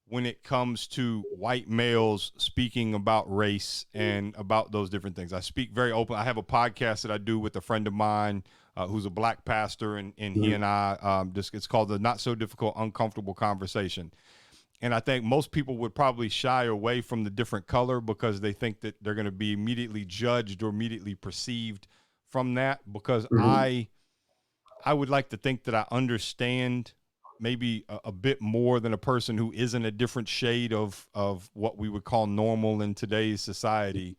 when it comes to white males speaking about race and about those different things. I speak very open. I have a podcast that I do with a friend of mine who's a black pastor, and he and I it's called the Not So Difficult, Uncomfortable Conversation. And I think most people would probably shy away from the different color because they think that they're going to be immediately judged or immediately perceived from that, because I would like to think that I understand maybe a bit more than a person who isn't a different shade of what we would call normal in today's society.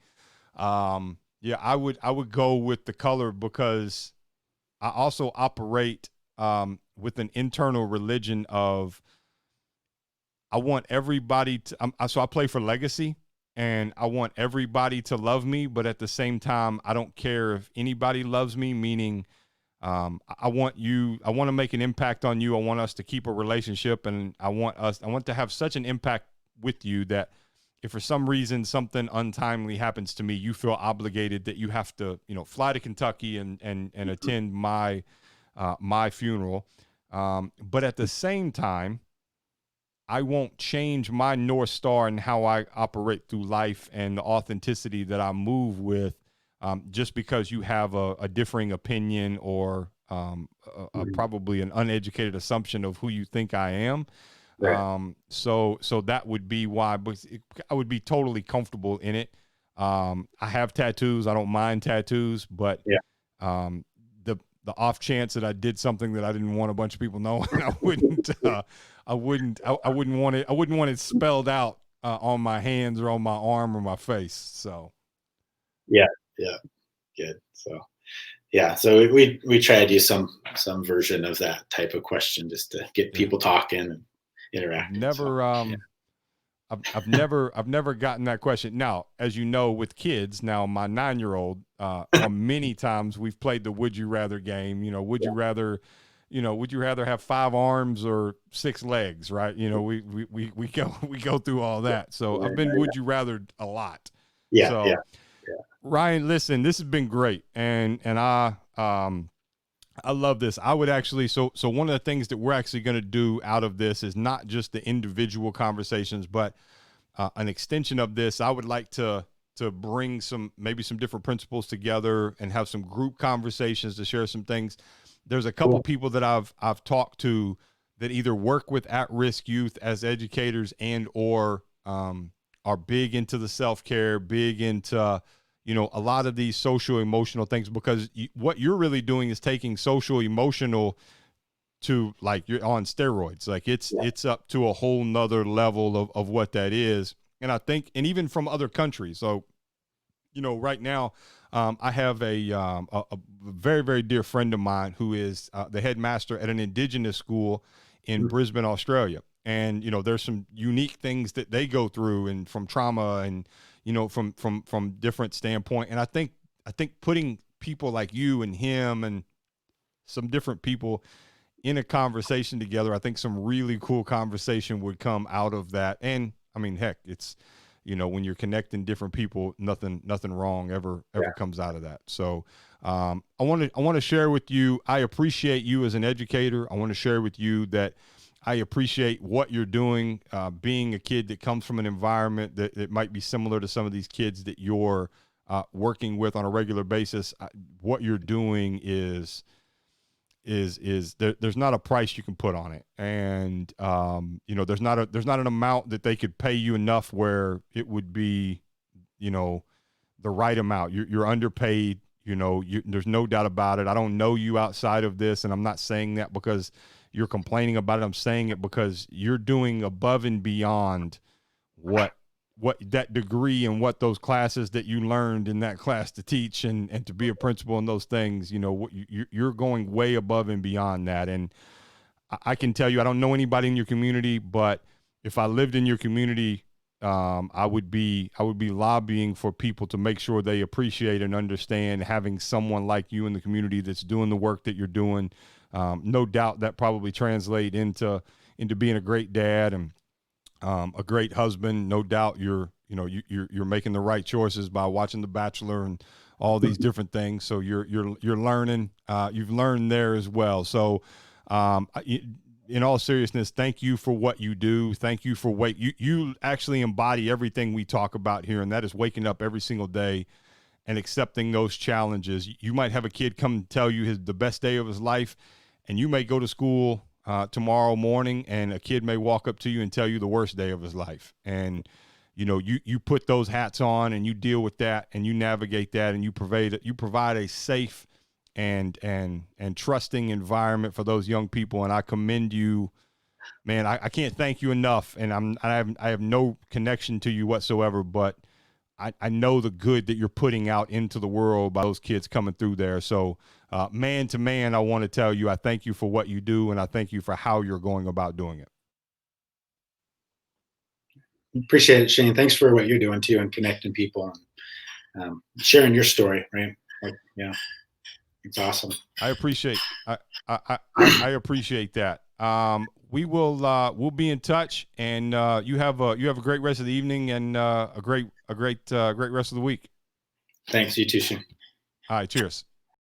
Yeah, I would go with the color, because I also operate with an internal religion of, I want everybody to, so I play for Legacy, and I want everybody to love me, but at the same time, I don't care if anybody loves me, meaning I want to make an impact on you. I want us to keep a relationship, and I want to have such an impact with you that if for some reason something untimely happens to me, you feel obligated that you have to, fly to Kentucky and attend my funeral. But at the same time, I won't change my North Star and how I operate through life and the authenticity that I move with, just because you have a differing opinion or probably an uneducated assumption of who you think I am. Right. So that would be why, but I would be totally comfortable in it. I have tattoos. I don't mind tattoos, but the off chance that I did something that I didn't want a bunch of people knowing, I wouldn't want it spelled out on my hands or on my arm or my face. So. Yeah. Good. So, yeah. So we try to do some version of that type of question just to get people talking and interacting. I've never gotten that question. Now, as you know, with kids, now my 9-year-old, many times we've played the would you rather game. Would you rather have 5 arms or 6 legs, right? We go through all that. So I've been would you rather a lot. Yeah. So, yeah. Ryan, listen, this has been great, and I love this. I would actually, so one of the things that we're actually going to do out of this is not just the individual conversations, but an extension of this. I would like to bring maybe some different principles together and have some group conversations to share some things. There's a couple people that I've talked to that either work with at-risk youth as educators and or are big into the self-care, big into a lot of these social emotional things, because what you're really doing is taking social emotional to, like, you're on steroids. Like it's up to a whole nother level of what that is. And I think, and even from other countries. So, right now, I have a very, very dear friend of mine who is the headmaster at an indigenous school in Brisbane, Australia. And, there's some unique things that they go through, and from trauma and, from different standpoint. And I think putting people like you and him and some different people in a conversation together, I think some really cool conversation would come out of that. And I mean, heck, it's, when you're connecting different people, nothing wrong ever comes out of that. So I want to share with you, I appreciate you as an educator. I want to share with you that I appreciate what you're doing, being a kid that comes from an environment that might be similar to some of these kids that you're working with on a regular basis. What you're doing is there's not a price you can put on it. And, there's not an amount that they could pay you enough where it would be, the right amount. You're underpaid, there's no doubt about it. I don't know you outside of this, and I'm not saying that because you're complaining about it. I'm saying it because you're doing above and beyond what that degree and what those classes that you learned in that class to teach and to be a principal and those things, you're going way above and beyond that. And I can tell you, I don't know anybody in your community, but if I lived in your community, I would be lobbying for people to make sure they appreciate and understand having someone like you in the community that's doing the work that you're doing. No doubt that probably translate into being a great dad and a great husband. No doubt you're making the right choices by watching The Bachelor and all these different things. So you're learning. You've learned there as well. So in all seriousness, thank you for what you do. Thank you for you actually embody everything we talk about here, and that is waking up every single day and accepting those challenges. You might have a kid come and tell you the best day of his life, and you may go to school tomorrow morning and a kid may walk up to you and tell you the worst day of his life. And, you put those hats on and you deal with that and you navigate that and you provide a safe and trusting environment for those young people. And I commend you, man. I can't thank you enough. And I have no connection to you whatsoever, but I know the good that you're putting out into the world by those kids coming through there. So man to man, I want to tell you, I thank you for what you do. And I thank you for how you're going about doing it. Appreciate it, Shane. Thanks for what you're doing too, and connecting people and sharing your story. Right. Like, yeah, it's awesome. I appreciate appreciate that. We'll be in touch, and you have a great rest of the evening and a great rest of the week. Thanks. You too, Shane. All right. Cheers.